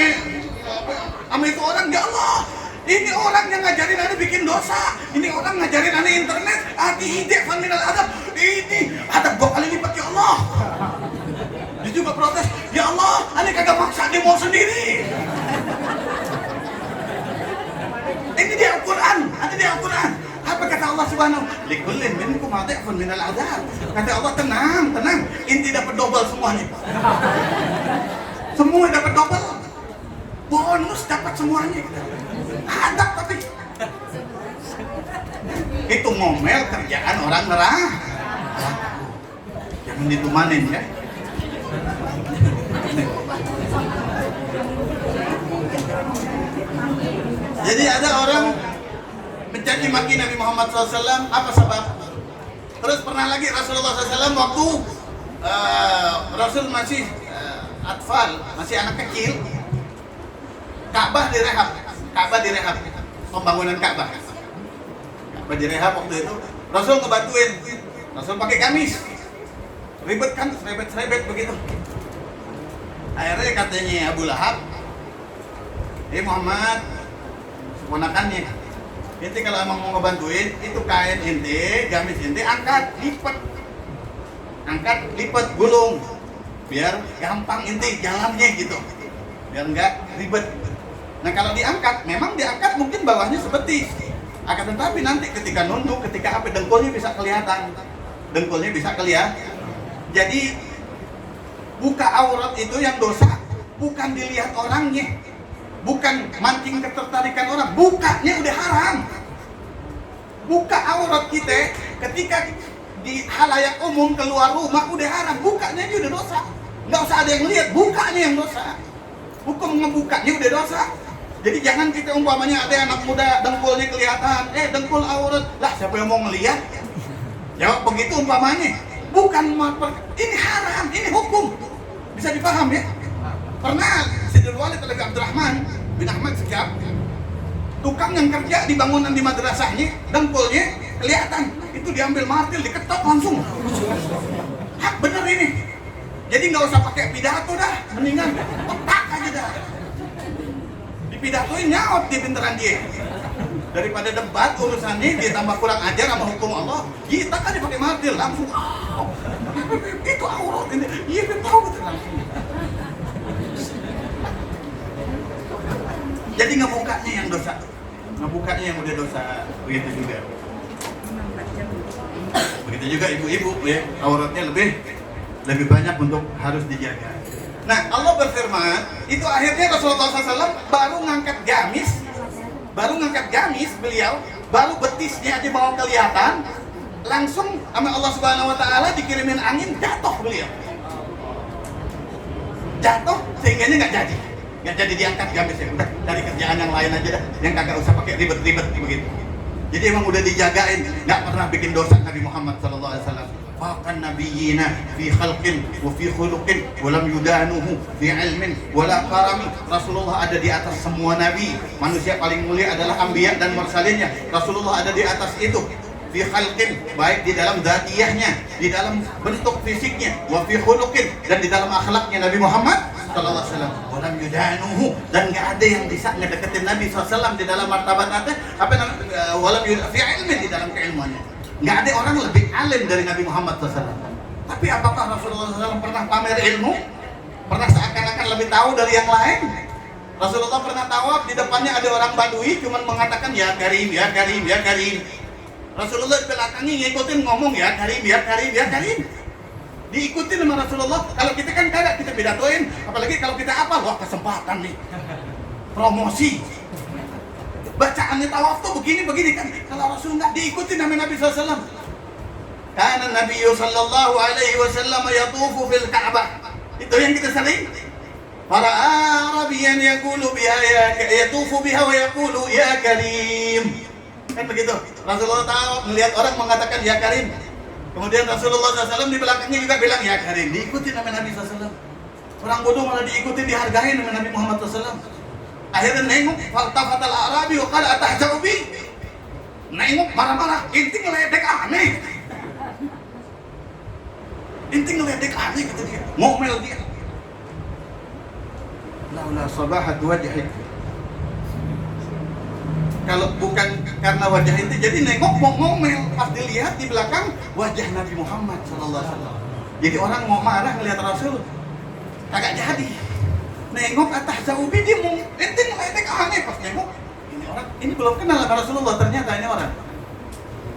Speaker 2: sama itu orang, ya Allah, ini orang yang ngajarin Anda bikin dosa. Ini orang ngajarin Anda internet. Atihi di'fan minal adab. Ini adab 2 kali lipat ya Allah. Dia juga protes, ya Allah, Anda kagak maksa dia mau sendiri. Ini di Al-Quran, ada di Al-Quran. Apa kata Allah Subhanahu? Likullin minkum adhafun minal adzab. Kata Allah, tenang. Inti dapat double semuanya. Semua dapat double. bonus dapat semuanya. Ada tapi itu ngomel kerjaan orang neraka. Jangan ditumanin ya. Jadi ada orang mencaci maki Nabi Muhammad SAW, apa sebab? Terus pernah lagi Rasulullah SAW waktu Rasul masih atfal, masih anak kecil, Ka'bah direhab, pembangunan Ka'bah direhab waktu itu. Rasul ngebantuin, Rasul pakai gamis, ribet kan, serebet begitu. Akhirnya katanya Abu Lahab, Muhammad, keponakannya, ente kalau emang mau ngebantuin, itu kain ente, gamis ente, angkat, lipat, gulung, biar gampang ente jalannya gitu, biar nggak ribet. Nah kalau diangkat, memang diangkat mungkin bawahnya sebetis, akan tetapi nanti ketika nunduk, ketika apa, dengkulnya bisa kelihatan. Jadi buka aurat itu yang dosa, bukan dilihat orangnya, bukan mancing ketertarikan orang, bukanya udah haram. Buka aurat kita ketika di halayak umum keluar rumah udah haram, bukanya aja udah dosa. Nggak usah ada yang lihat, bukanya yang dosa. Hukum ngebukanya udah dosa. Jadi jangan kita umpamanya ada anak muda dengkulnya kelihatan, dengkul aurat, lah siapa yang mau ngelihat? Jawab begitu umpamanya. Bukan ini haram, ini hukum. Bisa dipaham ya? Pernah Sidul Walid Abdurrahman bin Ahmad Sekap, tukang yang kerja di bangunan di madrasahnya, dengkulnya kelihatan, itu diambil martil, diketok langsung. Hak bener ini. Jadi nggak usah pakai pidato dah, mendingan petak aja dah. Dipidatoin nyaut di pinteran dia. Daripada debat urusannya dia tambah kurang ajar sama hukum Allah, kita kan dipakai martil langsung. Itu aurat ini. Iya kan tahu betul langsung. Jadi ngebukanya yang dosa, ngebukanya yang udah dosa, begitu juga ibu-ibu ya, auratnya lebih banyak untuk harus dijaga. Nah Allah berfirman, itu akhirnya Rasulullah SAW baru ngangkat gamis beliau, baru betisnya aja mau kelihatan, langsung sama Allah Subhanahu Wa Taala dikirimin angin, jatuh beliau, sehingga nggak jadi diangkat gamisnya, udah dari kerjaan yang lain aja dah, yang kagak usah pakai ribet-ribet begitu. Jadi emang udah dijagain, nggak pernah bikin dosa Nabi Muhammad SAW. Bahkan nabiyina fi khalqin wa fi khuluqin wa lam yudanuhu fi ilmin wa la karami. Rasulullah ada di atas semua nabi. Manusia paling mulia adalah anbiya dan mursalinnya. Rasulullah ada di atas itu. Fi khalqin, baik di dalam dzatiyahnya, di dalam bentuk fisiknya, wa fi khuluqin, dan di dalam akhlaknya Nabi Muhammad sallallahu alaihi wasallam. Wa lam yudanuhu, dan enggak ada yang bisa ngedeketin Nabi SAW di dalam martabatnya, wa lam yudanuhu fi ilmin, di dalam keilmuannya. Nggak ada orang lebih alim dari Nabi Muhammad SAW. Tapi apakah Rasulullah SAW pernah pamer ilmu? Pernah seakan-akan lebih tahu dari yang lain? Rasulullah pernah tawaf, di depannya ada orang Badui cuman mengatakan ya Karim, ya Karim, ya Karim. Rasulullah di belakangnya ngikutin ngomong ya Karim, ya Karim, ya Karim. Diikutin sama Rasulullah. Kalau kita kan kagak, kita pidatoin, apalagi kalau kita apa? Wah, kesempatan nih, promosi. Bacaannya tawaf tuh begini kan. Kalau Rasul nggak diikuti nama Nabi SAW. Karena Nabi sallallahu alaihi wasallam yatufu fil Ka'bah. Itu yang kita sering. Para Arabian yaqulu biha yatufu biha wa yaqulu ya Karim. Kan begitu. Rasulullah tahu melihat orang mengatakan ya Karim. Kemudian Rasulullah SAW di belakangnya juga bilang ya Karim. Diikuti nama Nabi SAW. Orang bodoh malah diikuti, dihargai nama Nabi Muhammad SAW. Akhirnya nengok, faltafatal Arabi wa qala atahza'u bi. Nengok marah-marah, inti ngeledek aneh. Kata dia, ngomel dia. Laula sabahat wajhik. Kalau bukan karena wajah itu, jadi nengok mau ngomel. Pas dilihat di belakang wajah Nabi Muhammad SAW. Jadi orang mau marah ngelihat Rasul, kagak jadi. Nengok atahza'u bi, dia mau ente ngeledek aneh. Pas nengok, ini orang, ini belum kenal sama Rasulullah, ternyata ini orang.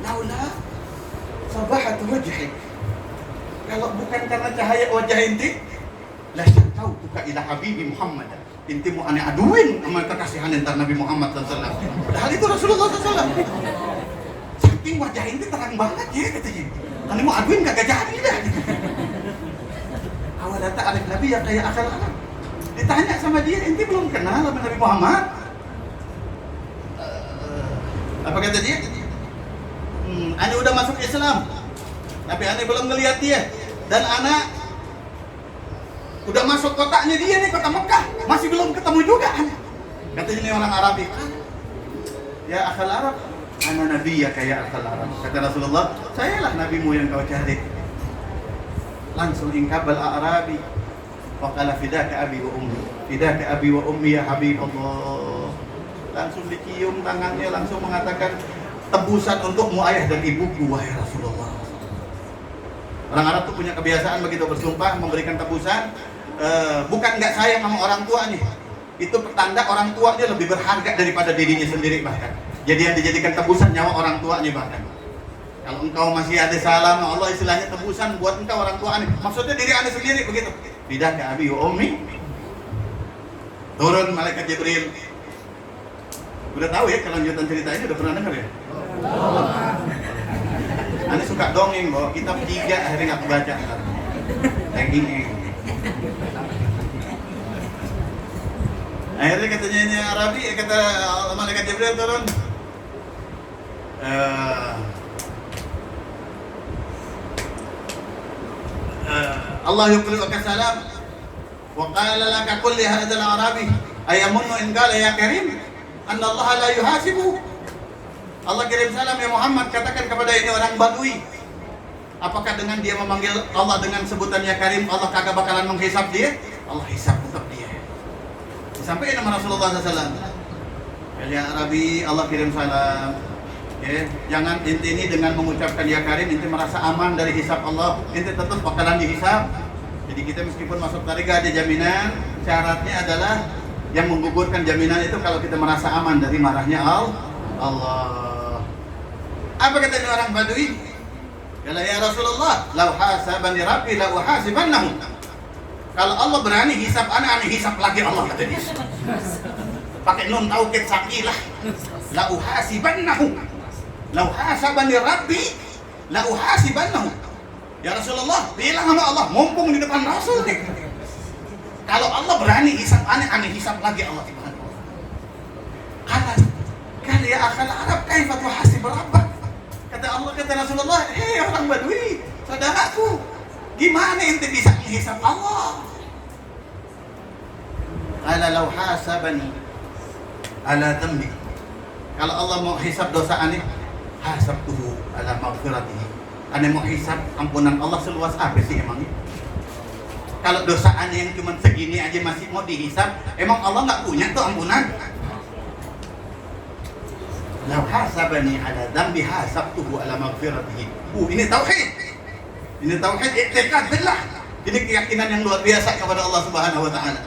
Speaker 2: Laula sabahat wajhik. Kalau bukan karena cahaya wajah ente, la syakautuka ila habibi Muhammad. Inti mau aneh aduin sama kekasihan entar Nabi Muhammad SAW. Padahal itu Rasulullah SAW. Saking wajah inti terang banget ya katanya. Aneh mau aduin kagak jadi dah. Awal datang alif Nabi yang kayak akal anak. Ditanya sama dia, inti belum kenal sama Nabi Muhammad. Apa kata dia? Aneh udah masuk Islam, tapi aneh belum ngelihat dia. Dan anak udah masuk kotanya dia nih, kota Mekah, masih belum ketemu juga aneh. Katanya ini orang Arabi. Ya akal Arab, ana nabi ya kayak akal Arab. Kata Rasulullah, sayalah nabimu yang kau cari. Langsung ingkabal Arabi. Waqala fidaka abi wa ummi. Fidaka abi wa ummi ya Habibullah. Langsung dicium tangannya, langsung mengatakan, tebusan untukmu ayah dan ibuku wahai Rasulullah. Orang Arab tuh punya kebiasaan begitu bersumpah memberikan tebusan, bukan nggak sayang sama orang tuanya. Itu pertanda orang tuanya lebih berharga daripada dirinya sendiri bahkan. Jadi yang dijadikan tebusan nyawa orang tuanya bahkan. Kalau engkau masih ada salah sama Allah, istilahnya tebusan buat engkau orang tua aneh. Maksudnya diri aneh sendiri begitu. Bidaka abi wa ummi. Turun malaikat Jibril. Udah tahu ya kelanjutan cerita ini, udah pernah dengar ya? Aneh suka dongeng bahwa kitab 3 akhirnya nggak kebaca. Daging. Akhirnya katanya ini Arabi, kata malaikat Jibril turun. Allah yuqri'uka salam wa qala laka kulli hadzal arabi ayamunnu in qala ya karim anna Allah la yuhasibu. Allah kirim salam ya Muhammad, katakan kepada ini orang Badui, apakah dengan dia memanggil Allah dengan sebutan ya karim Allah kagak bakalan menghisap dia? Allah hisap tetap dia. Sampai nama Rasulullah SAW. Ya Arabi, Allah kirim salam. Ya, jangan inti ini dengan mengucapkan ya karim inti merasa aman dari hisap Allah, inti tetap bakalan dihisap. Jadi kita meskipun masuk tariqah ada jaminan, syaratnya adalah yang menggugurkan jaminan itu kalau kita merasa aman dari marahnya Allah. Apa kata ini orang Badui? Kala ya Rasulullah, lau hasabani rabbi la uhasibannahu. Kalau Allah berani hisap ana hisap lagi Allah kata dia. Pakai nun taukid sakilah. La uhasibannahu. Lau hasabani rabbi la uhasibannahu. Ya Rasulullah, bilang sama Allah, mumpung di depan Rasul nih. Kalau Allah berani hisap aneh hisap lagi Allah Subhanahu wa taala. Kata ya akal Arab kaifa tuhasib rabbak? Kata Allah, kata Rasulullah, hei orang Badui, saudaraku, gimana ente bisa menghisap Allah? Qala law hasabani ala dhanbi. Kalau Allah mau hisap dosa aneh, hasabtuhu ala maghfiratihi. Aneh mau hisap ampunan Allah seluas apa sih emangnya? Kalau dosa aneh yang cuma segini aja masih mau dihisap, emang Allah nggak punya tuh ampunan? Lau hasabani ala dhanbi hasabtuhu ala maghfiratihi. Ini tauhid. Ini tauhid i'tiqad billah. Ini keyakinan yang luar biasa kepada Allah Subhanahu wa taala.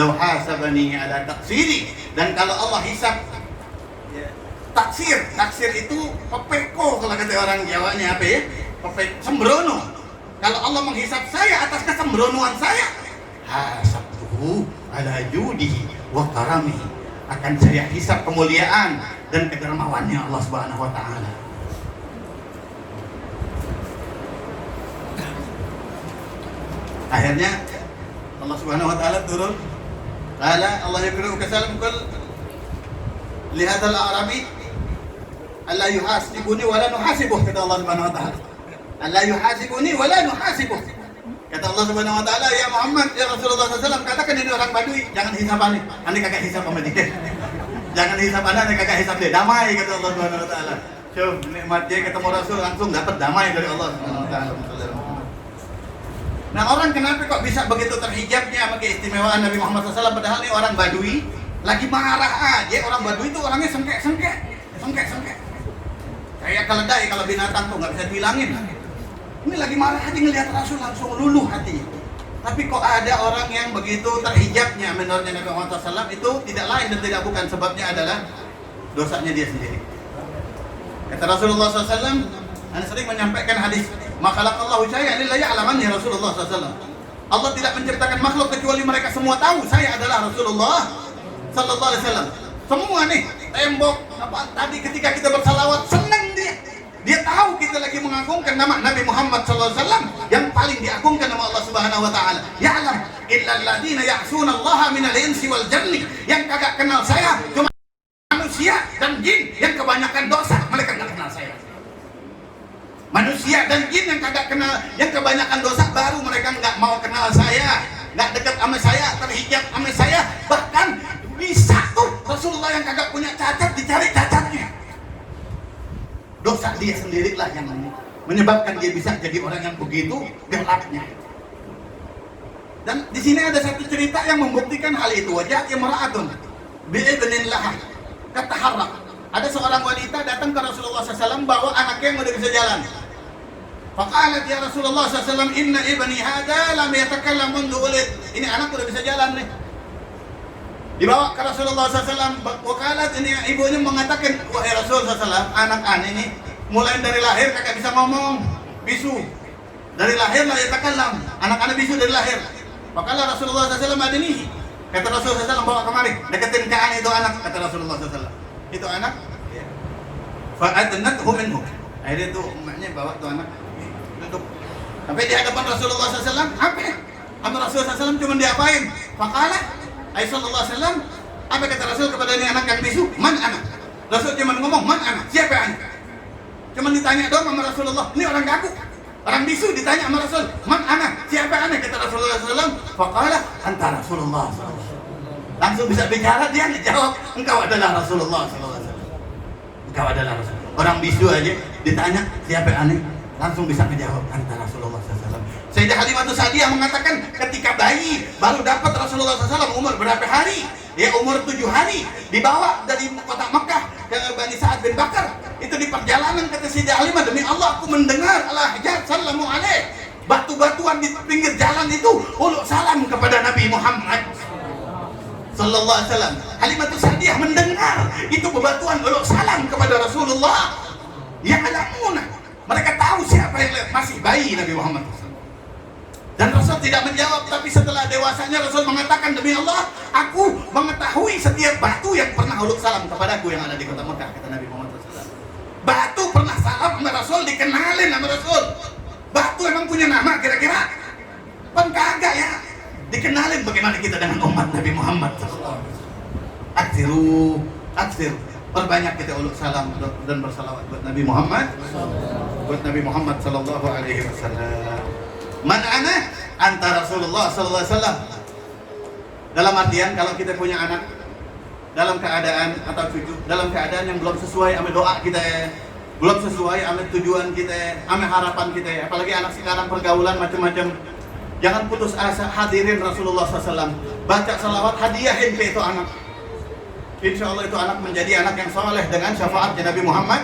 Speaker 2: Lau hasabani ala taqsiri, dan kalau Allah hisap taksir itu pepeko kalau kata orang Jawanya apa ya? Sembrono. Kalau Allah menghisap saya atas kesembronoan saya, hasabtuhu ala judihi wa karamihi. Akan saya hisap kemuliaan dan kedermawannya Allah Subhanahu wa taala. Akhirnya Allah Subhanahu wa taala turun. Qala Allah yaqulu kasalam kul li hadzal arabi alla yuhasibuni wa la nuhasibuh, kata Allah Subhanahu wa taala. Alla yuhasibuni wa la nuhasibuh. Kata Allah Subhanahu wa taala, ya Muhammad, ya Rasulullah SAW, katakan ini orang Badui, jangan hisap aneh kagak hisap sama dia. Jangan hisap aneh kagak hisap dia. Damai, kata Allah Subhanahu wa taala. Coba nikmat dia ketemu Rasul langsung dapat damai dari Allah Subhanahu wa taala. Nah, orang kenapa kok bisa begitu terhijabnya sama keistimewaan Nabi Muhammad SAW, padahal ini orang Badui lagi marah aja. Orang Badui itu orangnya sengkek. Kayak keledai kalau binatang tuh nggak bisa dibilangin. Ini lagi marah aja ngelihat Rasul langsung luluh hatinya. Tapi kok ada orang yang begitu terhijabnya menurutnya Nabi Muhammad SAW, itu tidak lain dan tidak bukan, sebabnya adalah dosanya dia sendiri. Kata Rasulullah SAW, Anda sering menyampaikan hadis, "Ma khalaqallahu syai'an illa ya'lamanni," Rasulullah SAW. Allah tidak menciptakan makhluk kecuali mereka semua tahu saya adalah Rasulullah sallallahu alaihi wasallam. Semua nih, tembok apa tadi ketika kita bersalawat senang dia. Dia tahu kita lagi mengagungkan nama Nabi Muhammad sallallahu alaihi wasallam yang paling diagungkan nama Allah Subhanahu wa taala. Ya'lam illal ladzina ya'suna Allah minal insi wal janni. Yang kagak kenal saya cuma manusia dan jin yang kebanyakan dosa, mereka enggak kenal saya. Manusia dan jin yang kagak kenal, yang kebanyakan dosa, baru mereka enggak mau kenal saya, enggak dekat sama saya, terhijab sama saya. Bahkan bisa tuh Rasulullah yang kagak punya cacat dicari cacatnya. Dosa dia sendirilah yang menyebabkan dia bisa jadi orang yang begitu gelapnya. Dan di sini ada satu cerita yang membuktikan hal itu. Wajah imra'atun bi'ibnin laha kataharrak. Ada seorang wanita datang ke Rasulullah SAW bawa anaknya yang udah bisa jalan. Faqalat ya Rasulullah SAW, inna ibni hadha lam yatakallam mundu ulid. Ini anak udah bisa jalan nih. Dibawa ke Rasulullah SAW. Wakalat ini ibunya mengatakan, wahai Rasulullah SAW, anak aneh ini mulai dari lahir kakak bisa ngomong, bisu. Dari lahir lah yatakallam. Anak-anak bisu dari lahir. Maka Rasulullah SAW adinihi. Kata Rasulullah SAW, bawa kemari, deketin ke anak itu anak. Kata Rasulullah SAW, itu anak. Fa'adnathu minhu. Akhirnya itu emaknya bawa tuh anak. Sampai di hadapan Rasulullah SAW, apa ya? Sama Rasulullah SAW cuma diapain? Faqala Aisyah sallallahu alaihi wasallam, apa kata Rasul kepada ini anak yang bisu? Man anak. Rasul cuma ngomong man anak. Siapa anak? Cuma ditanya doang sama Rasulullah. Ini orang gagu, orang bisu ditanya sama Rasul, man anak. Siapa anak? Kata Rasulullah SAW. Faqala anta Rasulullah SAW. Langsung bisa bicara, dia dijawab, engkau adalah Rasulullah SAW. Engkau adalah Rasul. Orang bisu aja ditanya siapa anak, langsung bisa menjawab anta Rasulullah SAW. Sayyidah Halimatus Sa'diyah mengatakan ketika bayi baru dapat Rasulullah SAW umur berapa hari? Ya umur 7 hari, dibawa dari kota Mekah ke Bani Sa'ad bin Bakar. Itu di perjalanan kata Sayyidah Halimah, demi Allah aku mendengar al-ahjar sallamu alaih. Batu-batuan di pinggir jalan itu uluk salam kepada Nabi Muhammad sallallahu alaihi wasallam. Halimatus Sa'diyah mendengar itu bebatuan uluk salam kepada Rasulullah. Ya alamuna, mereka tahu siapa yang masih bayi Nabi Muhammad. Dan Rasul tidak menjawab, tapi setelah dewasanya Rasul mengatakan, demi Allah, aku mengetahui setiap batu yang pernah uluk salam kepadaku yang ada di kota Mekah, kata Nabi Muhammad SAW. Batu pernah salam sama Rasul, dikenalin sama Rasul. Batu emang punya nama kira-kira? Kan kagak ya. Dikenalin bagaimana kita dengan umat Nabi Muhammad SAW. Aksiru, perbanyak kita uluk salam dan bersalawat buat Nabi Muhammad, buat Nabi Muhammad sallallahu alaihi wasallam. Man ana anta Rasulullah sallallahu alaihi wasallam. Dalam artian kalau kita punya anak dalam keadaan atau cucu dalam keadaan yang belum sesuai sama doa kita, belum sesuai sama tujuan kita, sama harapan kita, apalagi anak sekarang pergaulan macam-macam. Jangan putus asa, hadirin Rasulullah SAW, baca salawat, hadiahin ke itu anak. Insya Allah itu anak menjadi anak yang soleh dengan syafaatnya Nabi Muhammad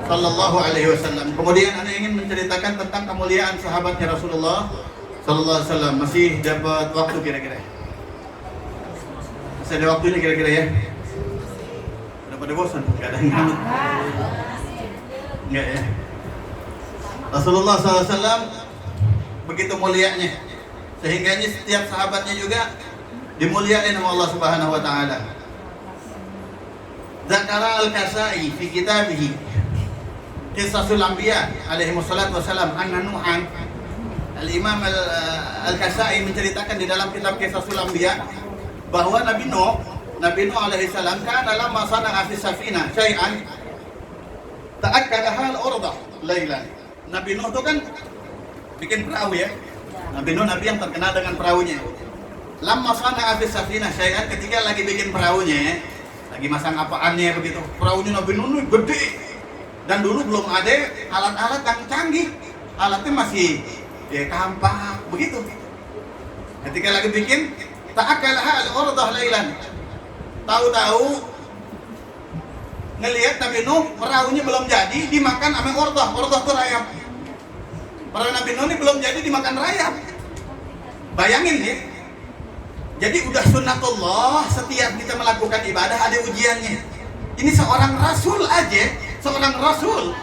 Speaker 2: sallallahu alaihi wasallam. Kemudian Anda ingin menceritakan tentang kemuliaan sahabatnya Rasulullah sallallahu alaihi wasallam. Masih dapat waktu kira-kira? Masih ada waktunya kira-kira ya? Udah pada bosan? Gak ada yang ngamut? Enggak ya? Rasulullah sallallahu alaihi wasallam begitu mulianya, sehingga setiap sahabatnya juga dimuliakan oleh Allah Subhanahu wa taala. Zakara al-Kasai fi kitabihi Qisasul Anbiya alaihi wassalatu wassalam anna Nuhan. Al-Imam Al-Kasai menceritakan di dalam kitab Qisasul Anbiya bahwa Nabi Nuh alaihi salam kana lamma sana'a fi safina syai'an ta'akkada hal urda lailan. Nabi Nuh itu kan bikin perahu ya. Nabi Nuh nabi yang terkenal dengan perahunya. Lamma sana'a fi safina syai'an, ketika lagi bikin perahunya, lagi masang apaannya begitu. Perahunya Nabi Nuh gede. Dan dulu belum ada alat-alat yang canggih, alatnya masih ya kampak begitu. Ketika lagi bikin, ta'akalaha al-urdah lailan. Tahu-tahu ngelihat Nabi Nuh perahunya belum jadi, dimakan sama urdah. Urdah itu rayap. Perahu Nabi Nuh ini belum jadi dimakan rayap. Bayangin ya. Jadi udah sunnatullah, setiap kita melakukan ibadah ada ujiannya. Ini seorang rasul aja, seorang rasul,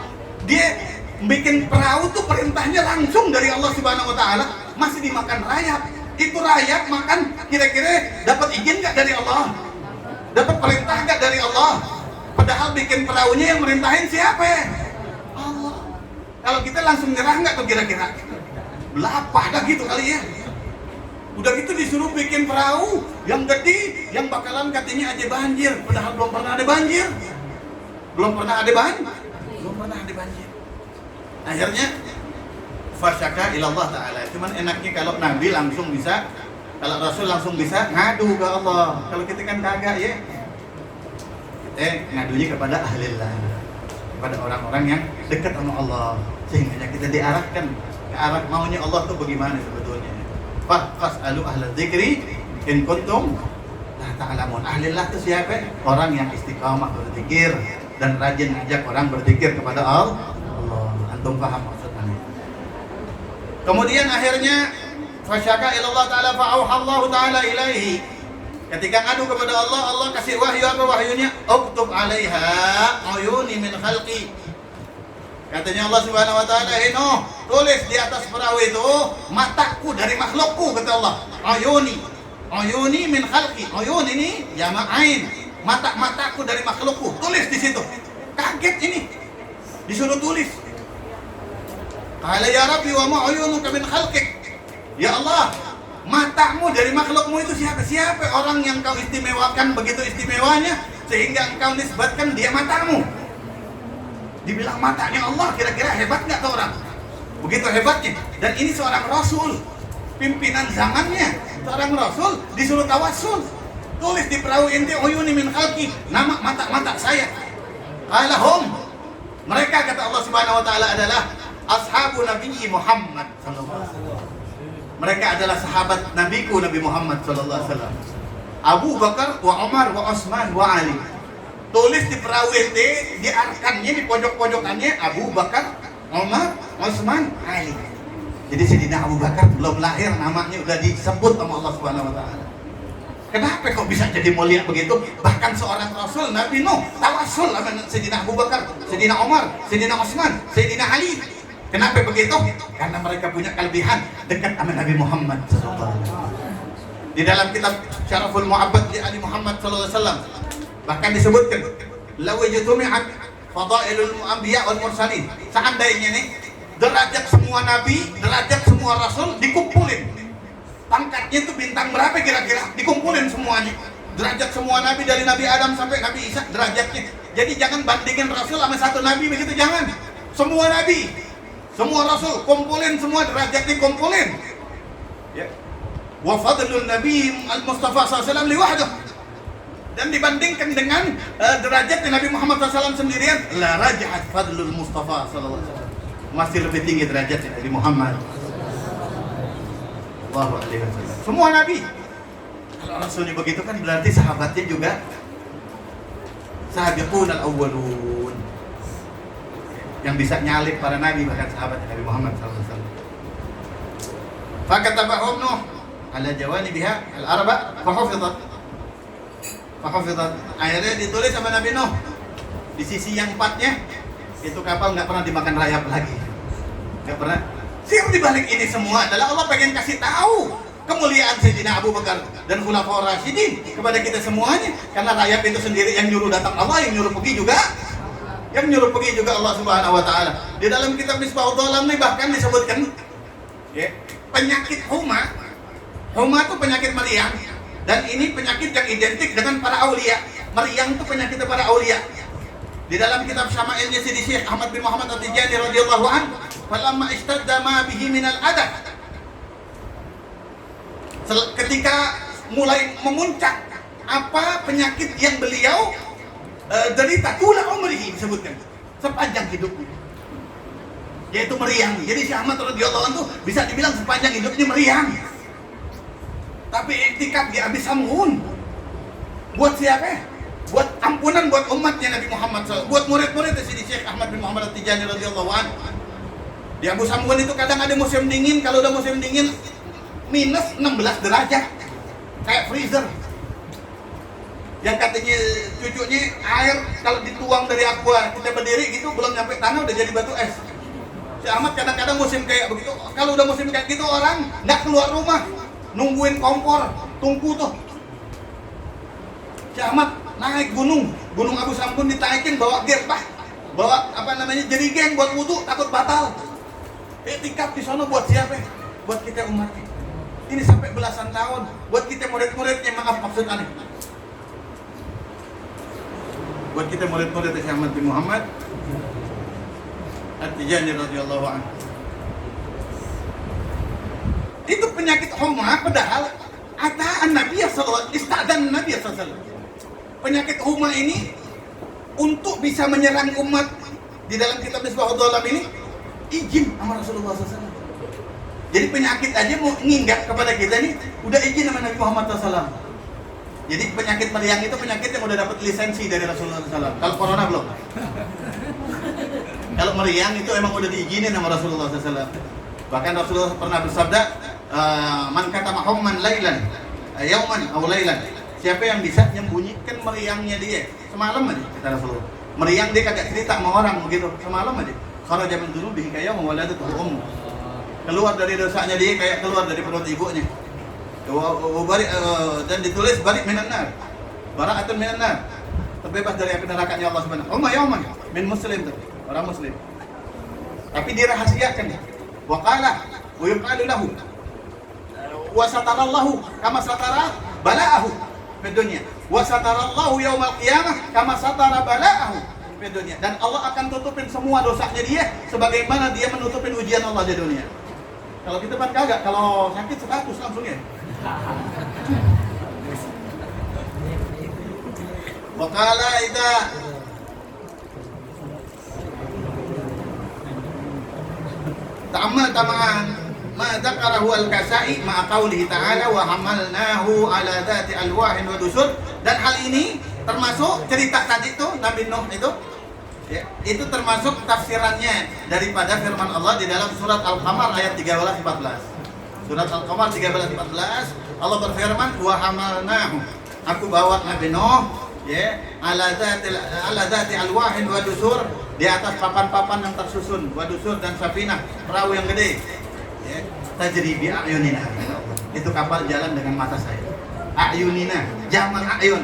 Speaker 2: dia bikin perahu tuh perintahnya langsung dari Allah Subhanahu wa taala, masih dimakan rayap. Itu rakyat makan kira-kira dapat izin nggak dari Allah? Dapat perintah nggak dari Allah? Padahal bikin perahunya yang merintahin siapa? Allah. Kalau kita langsung nyerah nggak tuh kira-kira? Belapah dah gitu kali ya. Udah gitu disuruh bikin perahu yang gede, yang bakalan katanya aja banjir, padahal belum pernah ada banjir. Belum pernah ada banjir. Akhirnya fasyaka ilallah ta'ala. Cuman enaknya kalau Nabi langsung bisa, kalau Rasul langsung bisa ngadu ke Allah. Kalau kita kan kagak ya. Kita ngadunya kepada ahlillah, kepada orang-orang yang dekat sama Allah, sehingga kita diarahkan ke arah maunya Allah tuh bagaimana sebetulnya. Fas'alu ahla dzikri in kuntum la ta'lamun. Ahlillah itu siapa? Orang yang istiqamah berzikir dan rajin ngajak orang berzikir kepada Allah. Antum paham maksudnya? Kemudian akhirnya fasyaka ilallah ta'ala fa'auhallahu ta'ala ilaihi. Ketika ngadu kepada Allah, Allah kasih wahyu. Apa wahyunya? Uktub 'alaiha uyuni min khalqi. Katanya Allah Subhanahu wa taala, "Nuh, tulis di atas perahu itu mataku dari makhlukku," kata Allah. Uyuni min khalqi. Uyun ini jamak ain. Mataku dari makhlukku. Tulis di situ. Kaget ini. Disuruh tulis. Qala ya Rabbi wa ma uyunuka min khalqik. Ya Allah, matamu dari makhlukmu itu siapa? Siapa orang yang kau istimewakan begitu istimewanya sehingga engkau nisbatkan dia matamu? Dibilang matanya Allah, kira-kira hebat nggak tuh orang? Begitu hebatnya. Dan ini seorang Rasul, pimpinan zamannya, seorang Rasul disuruh tawassul. Tulis di perahu inti uyuni min khalqi, nama mata saya. Qalahum, mereka kata Allah Subhanahu wa taala adalah ashabu Nabi Muhammad sallallahu alaihi wasallam. Mereka adalah sahabat nabiku Nabi Muhammad sallallahu alaihi wasallam. Abu Bakar wa Umar wa Utsman wa Ali. Tulis di perahu ente, di arkannya, di pojok-pojokannya Abu Bakar, Umar, Utsman, Ali. Jadi Sayyidina Abu Bakar belum lahir namanya udah disebut sama Allah Subhanahu wa taala. Kenapa kok bisa jadi mulia begitu? Bahkan seorang Rasul Nabi Nuh tawassul sama Sayyidina Abu Bakar, Sayyidina Umar, Sayyidina Utsman, Sayyidina Ali. Kenapa begitu? Karena mereka punya kelebihan dekat sama Nabi Muhammad sallallahu alaihi wasallam. Di dalam kitab Syaraful Mu'abbad li Ali Muhammad sallallahu alaihi wasallam bahkan disebutkan law ijtumi'at fadailul anbiya wal mursalin, seandainya nih derajat semua nabi, derajat semua rasul dikumpulin, pangkatnya itu bintang berapa kira-kira, dikumpulin semuanya, derajat semua nabi dari Nabi Adam sampai Nabi Isa derajatnya. Jadi jangan bandingin rasul sama satu nabi begitu, jangan. Semua nabi, semua rasul kumpulin, semua derajatnya kumpulin ya. Wa fadlun nabi al-Mustafa sallallahu alaihi wasallam liwahdah, dan dibandingkan dengan derajat Nabi Muhammad SAW sendirian, la rajahat fadlul Mustafa sallallahu alaihi wasallam, masih lebih tinggi derajat Nabi Muhammad sallallahu alaihi wasallam. Semua nabi. Kalau rasulnya begitu kan berarti sahabatnya juga sabiqun al-awwalun, yang bisa nyalip para nabi bahkan sahabat Nabi Muhammad SAW. Fakatabahum Nuh ala jawanibiha al-arba fahafizat. Akhirnya ditulis sama Nabi Nuh di sisi yang empatnya itu kapal nggak pernah dimakan rayap lagi, nggak pernah. Sir di balik ini semua adalah Allah pengen kasih tahu kemuliaan Sayyidina Abu Bakar dan Khulafaur Rasyidin kepada kita semuanya, karena rayap itu sendiri yang nyuruh datang Allah, yang nyuruh pergi juga Allah Subhanahu wa taala. Di dalam kitab Misbahud Dhalam nih bahkan disebutkan ya, penyakit huma itu penyakit meriang. Dan ini penyakit yang identik dengan para aulia. Meriang itu penyakit para aulia. Di dalam kitab Syama'ilnya Sidi Syekh Ahmad bin Muhammad At-Tijani radhiyallahu anhu, "Falamma ishtadda ma bihi minal adab." Ketika mulai memuncak apa penyakit yang beliau derita tula umrihi, disebutkan sepanjang hidupnya, yaitu meriang. Jadi Syekh Ahmad radhiyallahu anhu bisa dibilang sepanjang hidupnya meriang. Tapi iktikaf dia habis sambun. Buat siapa? Buat ampunan buat umatnya Nabi Muhammad SAW. Buat murid-murid di Syekh Ahmad bin Muhammad At-Tijani radhiyallahu anhu. Di Abu Sambun itu kadang ada musim dingin. Kalau udah musim dingin minus 16 derajat, kayak freezer. Yang katanya cucunya air kalau dituang dari aqua kita berdiri gitu belum nyampe tanah udah jadi batu es. Si Ahmad kadang-kadang musim kayak begitu. Kalau udah musim kayak gitu orang nggak keluar rumah. nungguin kompor, tungku tuh. Si Ahmad naik gunung Abu Sampun ditaikin bawa gerpah, bawa jerigeng buat wudu, takut batal. Tikap di sono buat siapa? Buat kita umatnya. Ini sampai belasan tahun, buat kita murid-muridnya, maaf maksud aneh. Buat kita murid-murid Syekh Ahmad bin Muhammad At-Tijani radhiyallahu anhu. Itu penyakit homa, padahal ataan Nabi sallallahu istadan Nabi sallallahu. Penyakit homa ini untuk bisa menyerang umat di dalam kitab Misbahud Dhalam ini izin sama Rasulullah SAW. Jadi penyakit aja mau nginggak kepada kita nih udah izin sama Nabi Muhammad SAW. Jadi penyakit meriang itu penyakit yang udah dapat lisensi dari Rasulullah SAW. Kalau corona belum. Kalau meriang itu emang udah diizinin sama Rasulullah SAW. Bahkan Rasulullah pernah bersabda, man kata mahumman lailan, yauman aw lailan. Siapa yang bisa menyembunyikan meriangnya dia semalam aja, kata Rasulullah. Meriang dia kagak cerita sama orang begitu, semalam aja. Kharaja min dhunubihi kayawma waladatuhu ummu. Keluar dari dosanya dia kayak keluar dari perut ibunya. Dan ditulis bari minan nar. Bara'atun minan nar. Terbebas dari api nerakanya Allah Subhanahu wa ta'ala. Yauman min muslim tuh, orang muslim. Tapi dirahasiakan. Wa qala wa yuqalu lahu wa satarallahu kama satara bala'ahu di dunia. Wa satarallahu yaumal qiyamah kama satara bala'ahu di dunia. Dan Allah akan tutupin semua dosanya dia sebagaimana dia menutupin ujian Allah di dunia. Kalau kita kan kagak, kalau sakit 100 langsung ya. Wa qala idza ta'ammal tama'an ma dzakarahu al-Kasai ma qaulihi ta'ala wa hamalnahu ala dzati alwahin wa dusur. Dan hal ini termasuk cerita tadi itu Nabi Nuh itu ya, itu termasuk tafsirannya daripada firman Allah di dalam surat Al-Qamar ayat 13-14. Surat Al-Qamar 13-14 Allah berfirman wa hamalnahu, aku bawa Nabi Nuh ya ala dzati alwahin wa dusur, di atas papan-papan yang tersusun, wa dusur dan safinah, perahu yang gede. Ya, tajri bi ayunina. Itu kapal jalan dengan mata saya. Ayunina, jamak ayun.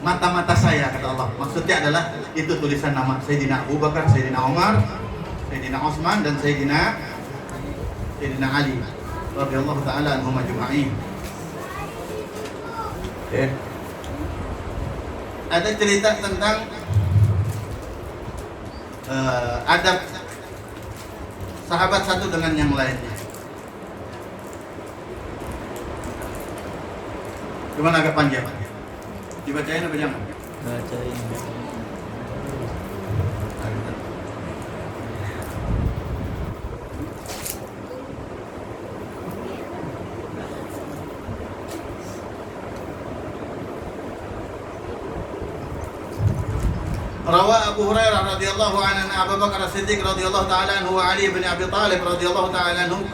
Speaker 2: Mata-mata saya kata Allah. Maksudnya adalah itu tulisan nama Sayyidina Abu Bakar, Sayyidina Umar, Sayyidina Utsman dan Sayyidina Ali radhiyallahu taala anhum ajma'in. Ada cerita tentang adab sahabat satu dengan yang lainnya. Gimana agak panjang? Dibacain apa jangan?
Speaker 1: Bacain.
Speaker 2: Rawa Abu Hurairah radhiyallahu anhu Abu Bakar As-Siddiq radhiyallahu taala anhu wa Ali bin Abi Thalib radhiyallahu taala anhu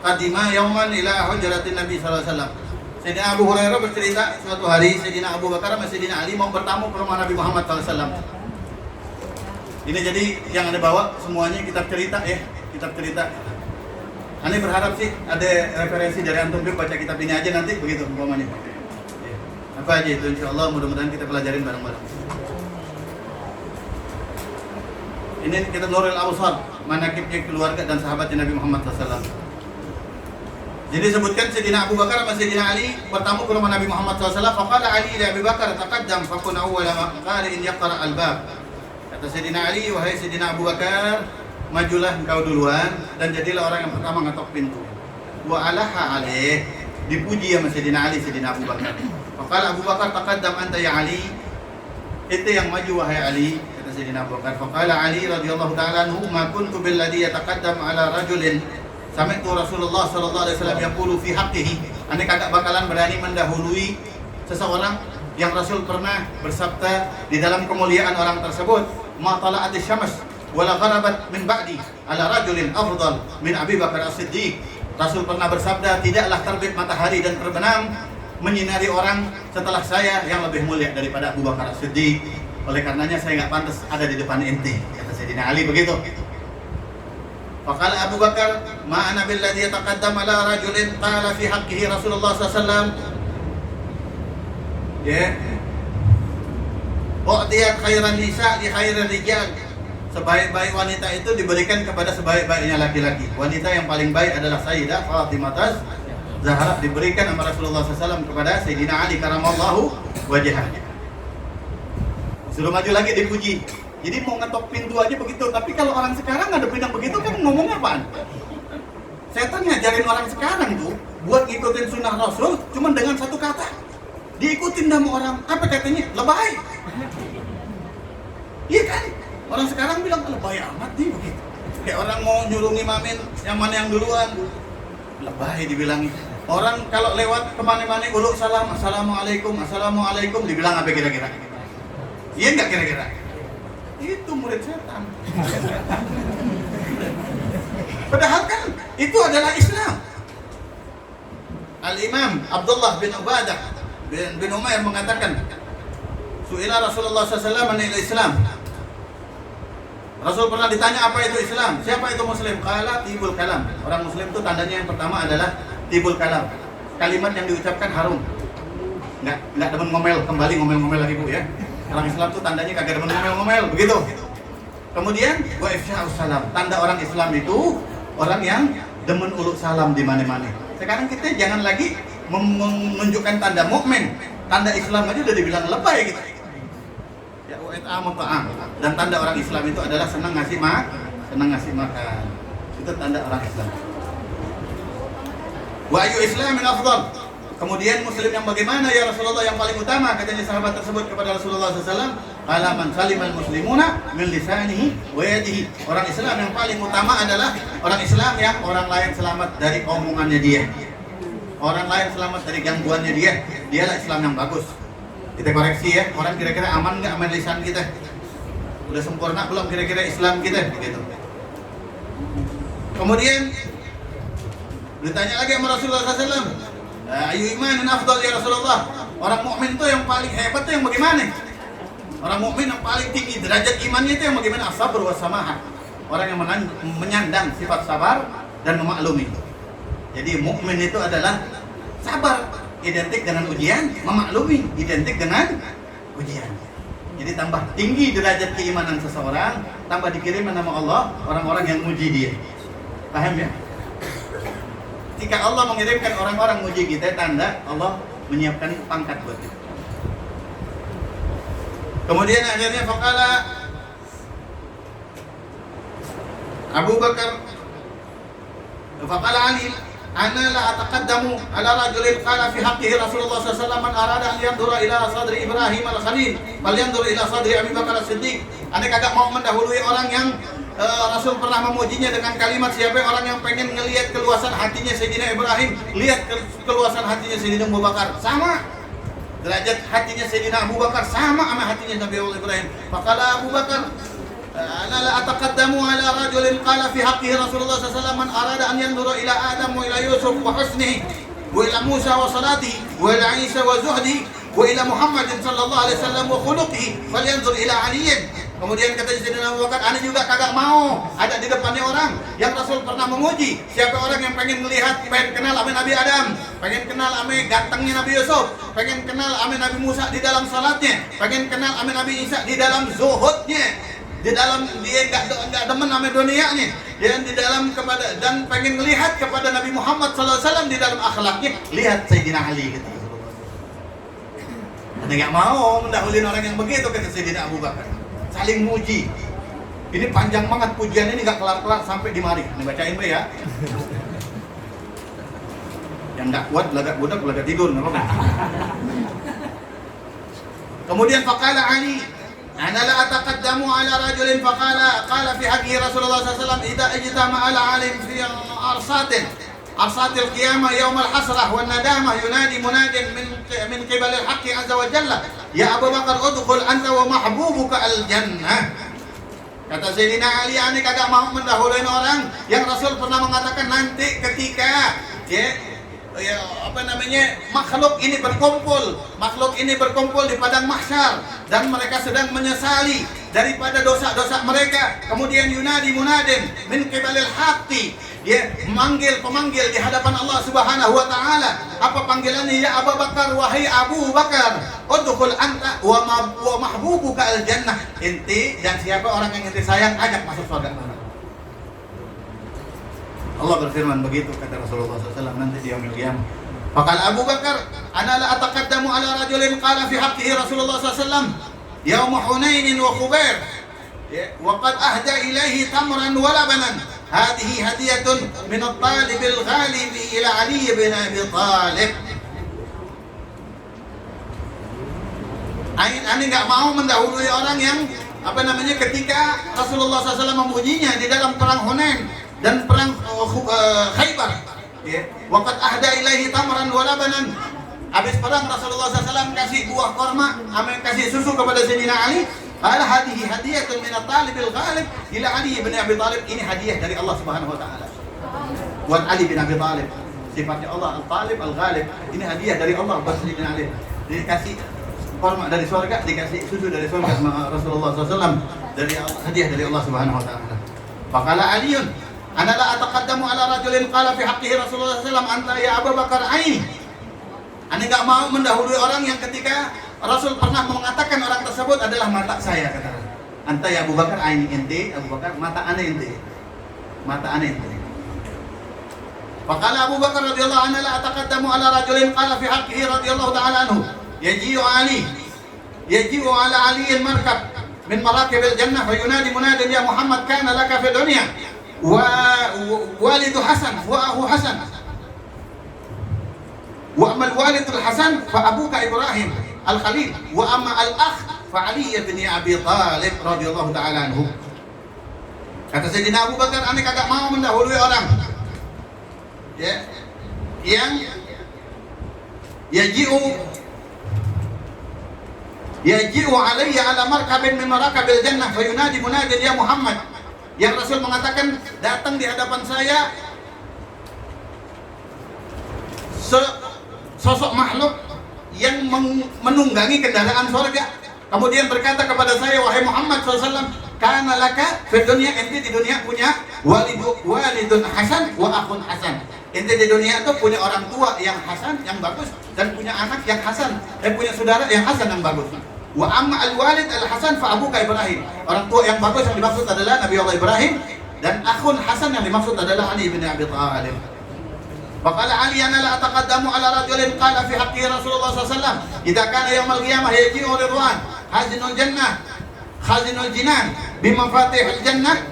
Speaker 2: qadima yawman ila hujratin Nabi sallallahu alaihi wasallam. Sayyidina Abu Hurairah bercerita suatu hari Sayyidina Abu Bakar sama Sayyidina Ali mau bertamu ke rumah Nabi Muhammad sallallahu alaihi wasallam. Ini jadi yang Anda bawa semuanya kitab cerita ya, kitab cerita. Anda berharap sih ada referensi dari antum baca kitab ini aja nanti begitu umpamanya. Apa aja itu insyaallah mudah-mudahan kita pelajarin bareng-bareng. Ini kita Nurul Awsat, manaqibnya keluarga dan sahabatnya Nabi Muhammad SAW. Jadi sebutkan Sayyidina Abu Bakar sama Sayyidina Ali bertamu ke rumah Nabi Muhammad SAW. Faqala Ali li Abi Bakar taqaddam fakun awwala qari'in yaqra al-bab. Kata Sayyidina Ali, wahai Sayyidina Abu Bakar, majulah engkau duluan dan jadilah orang yang pertama ngetok pintu. Wa alaha alaih, dipuji sama Sayyidina Ali, Sayyidina Abu Bakar. Faqala Abu Bakar taqaddam anta ya Ali. Itu yang maju wahai Ali. Sayyidina Abu Bakar. Faqala Ali radhiyallahu ta'ala anhu ma kuntu billadhi yataqaddam ala rajulin sami'tu Rasulullah sallallahu alaihi wasallam yaqulu fi haqqihi. Ane kagak bakalan berani mendahului seseorang yang Rasul pernah bersabda di dalam kemuliaan orang tersebut, ma tala'atis syams wala gharabat min ba'di ala rajulin afdal min Abi Bakar As-Siddiq. Rasul pernah bersabda, tidaklah terbit matahari dan terbenam menyinari orang setelah saya yang lebih mulia daripada Abu Bakar As-Siddiq. Oleh karenanya saya nggak pantas ada di depan ente, kata Sayyidina Ali begitu. Faqala Abu Bakar, ma ana billadhi yataqaddam ala rajulin qala fi haqqihi Rasulullah SAW. Ya. U'tiyat khairan nisa li khairir rijal. Sebaik-baik wanita itu diberikan kepada sebaik-baiknya laki-laki. Wanita yang paling baik adalah Sayyidah Fatimah Zahra, diberikan sama Rasulullah SAW kepada Sayyidina Ali karamallahu wajhah. Suruh maju lagi dipuji. Jadi mau ngetok pintu aja begitu. Tapi kalau orang sekarang ngadepin yang begitu kan ngomongnya apaan? Setan ngajarin orang sekarang tuh buat ngikutin sunnah Rasul cuma dengan satu kata. Diikutin sama orang, apa katanya? Lebay. Iya kan? Orang sekarang bilang lebay amat nih begitu. Kayak orang mau nyuruh ngimamin yang mana yang duluan. Lebay dibilangin. Orang kalau lewat kemana-mana uluk salam, assalamualaikum, assalamualaikum, dibilang apa kira-kira? Iya nggak kira-kira? Itu murid setan. Padahal kan itu adalah Islam. Al-Imam Abdullah bin Ubadah bin Umair mengatakan, Su'ila Rasulullah SAW anil Islam. Rasul pernah ditanya apa itu Islam? Siapa itu Muslim? Qala tibul kalam. Orang Muslim itu tandanya yang pertama adalah tibul kalam. Kalimat yang diucapkan harum. Nggak demen ngomel, kembali ngomel-ngomel lagi Bu ya. Orang Islam itu tandanya kagak demen ngomel-ngomel, begitu. Kemudian wa ifsya'us salam. Tanda orang Islam itu orang yang demen uluk salam di mana-mana. Sekarang kita jangan lagi menunjukkan tanda mukmin. Tanda Islam aja udah dibilang lebay gitu. Ya ta'am. Dan tanda orang Islam itu adalah senang ngasih makan. Itu tanda orang Islam. Wa ayu islamin afdal. Kemudian Muslim yang bagaimana ya Rasulullah yang paling utama, katanya sahabat tersebut kepada Rasulullah SAW. Alaman salimal muslimuna min lisanihi wa yadihi. Orang Islam yang paling utama adalah orang Islam yang orang lain selamat dari omongannya dia. Orang lain selamat dari gangguannya dia. Dialah Islam yang bagus. Kita koreksi ya, orang kira-kira aman nggak aman lisan kita? Udah sempurna belum kira-kira Islam kita? Begitu. Kemudian ditanya lagi sama Rasulullah SAW. Ayu imanin afdal ya Rasulullah. Orang mukmin itu yang paling hebat itu yang bagaimana? Orang mukmin yang paling tinggi derajat imannya itu yang bagaimana? As-sabr wa samahah. Orang yang menyandang sifat sabar dan memaklumi. Jadi mukmin itu adalah sabar, identik dengan ujian, memaklumi, identik dengan ujian. Jadi tambah tinggi derajat keimanan seseorang, tambah dikirim nama Allah orang-orang yang muji dia. Paham ya? Jika Allah mengirimkan orang-orang muji kita, tanda Allah menyiapkan pangkat buat kita. Kemudian akhirnya faqala Abu Bakar, faqala Ali, ana la ataqaddamu ala rajulin qala fi haqqihi Rasulullah sallallahu alaihi wasallam man arada an yandura ila sadri Ibrahim al-Khalil bal yandur ila sadri Abi Bakar as-Siddiq. Ane kagak mau mendahului orang yang Rasul pernah memujinya dengan kalimat, siapa orang yang pengen ngelihat keluasan hatinya Sayyidina Ibrahim, lihat keluasan hatinya Sayyidina Abu Bakar, sama derajat hatinya Sayyidina Abu Bakar sama sama hatinya Nabi Allah Ibrahim. Faqala Abu Bakar, ana la ataqaddamu ala rajulin qala fi haqqihi Rasulullah sallallahu alaihi wasallam man arada an yandura ila Adam wa ila Yusuf wa husnihi wa ila Musa wa salatihi wa ila Isa wa zuhdihi wa ila Muhammadin sallallahu alaihi wasallam wa khuluqihi falyanzur ila Aliyin. Kemudian kata Sayyidina Abu Bakar, ana juga kagak mau ada di depannya orang yang Rasul pernah memuji. Siapa orang yang pengen melihat, pengen kenal ame Nabi Adam, pengen kenal ame gantengnya Nabi Yusuf, pengen kenal ame Nabi Musa di dalam salatnya, pengen kenal ame Nabi Isa di dalam zuhudnya, di dalam dia enggak demen ame dunianya, dan di dalam kepada dan pengen melihat kepada Nabi Muhammad SAW di dalam akhlaknya, lihat Sayyidina Ali gitu. Anda enggak mau mendahului orang yang begitu, kata Sayyidina Abu Bakar. Saling muji. Ini panjang banget pujian ini, nggak kelar-kelar sampai di mari. Ini bacain be ya. Yang nggak kuat belagak budak belagak tidur, nggak apa-apa. Kemudian faqala Ali, ana la ataqaddamu ala rajulin qala fi haqqihi Rasulullah sallallahu alaihi wasallam idza ijtama ala alim fi arsatil qiyamah yaum al-hasrah wan nadamah yunadi munadin min qibal al-haqqi azza wa jalla, ya Abu Bakar udkhul anta wa mahbubuka al-jannah. Kata Sayyidina Ali, ane kagak mau mendahului orang yang Rasul pernah mengatakan nanti ketika makhluk ini berkumpul di padang mahsyar dan mereka sedang menyesali daripada dosa-dosa mereka. Kemudian yunadi munadin min qibalil haqqi, dia memanggil pemanggil di hadapan Allah Subhanahu wa taala. Apa panggilannya? Ya Abu Bakar, wahai Abu Bakar, udkhul anta wa mahbubuka al jannah. Inti dan siapa orang yang inti sayang, ajak masuk surga. Allah berfirman begitu, kata Rasulullah SAW nanti di yaumil qiyamah. Faqala Abu Bakar, ana la ataqaddamu ala rajulin qala fi haqqihi Rasulullah SAW yaum Hunain wa Khubair wa qad ahda ilaihi tamran wa labanan. Hadhihi hadiyatun min at-talib al-ghalib ila Ali bin Abi Thalib. Ani enggak mau mendahului orang yang ketika Rasulullah SAW memujinya di dalam perang Hunain dan perang Khaybar. Waqad ahda ilaihi tamran wa labanan. Habis perang Rasulullah SAW kasih buah korma, kasih susu kepada Sayyidina Ali. Qala hadhihi hadiyatun min at-talibil ghalib ila Ali bin Abi Thalib. Ini hadiah dari Allah Subhanahu wa taala. Buat Ali bin Abi Thalib. Sifatnya Allah al-Talib al-Ghalib. Ini hadiah dari Allah buat Sayyidina Ali. Dikasih korma dari surga, dikasih susu dari surga sama Rasulullah SAW. Dari hadiah dari Allah Subhanahu wa taala. Faqala Aliun, ana la ataqaddamu ala rajulin qala fi haqqihi Rasulullah SAW anta ya Abu Bakar aini. Ana enggak mau mendahului orang yang ketika Rasul pernah mengatakan orang tersebut adalah mata saya, kata. Anta ya Abu Bakar aini, ente Abu Bakar mata ana ente. Mata ana ente. Faqala Abu Bakar radhiyallahu anhu la ataqaddamu ala rajulin qala fi haqqihi radhiyallahu ta'ala anhu yaji'u ala Ali al-markab min marakib al-jannah fa yunadi munadin ya Muhammad kana laka fi dunya wa walidu Hasan wa ahu Hasan wa amma al-walid al-Hasan fa abuka Ibrahim al-Khalil wa amma al-akh fa Ali bin Abi Thalib radhiyallahu ta'ala anhu. Kata Sayyidina Abu Bakar, ane kagak mau mendahului orang yang yaji'u alayya ala markabin min marakabil jannah fa yunadi munadin ya Muhammad. Yang Rasul mengatakan datang di hadapan saya sosok makhluk yang menunggangi kendaraan surga, kemudian berkata kepada saya, wahai Muhammad SAW, kana laka fi dunya, ente di dunia punya walidun Hasan wa akhun Hasan. Ente di dunia itu punya orang tua yang Hasan, yang bagus, dan punya anak yang Hasan, dan punya saudara yang Hasan, yang bagus. Wa amma al-walid al-Hasan fa abuka Ibrahim. Orang tua yang bagus yang dimaksud adalah Nabi Allah Ibrahim, dan akhun Hasan yang dimaksud adalah Ali bin Abi Thalib. Faqala Ali ana la ataqaddamu ala rajulin qala fi haqqi Rasulullah SAW idza kana yaumul qiyamah yaji'u ridwan hazinul jannah khazinul jinan bimafatihil jannah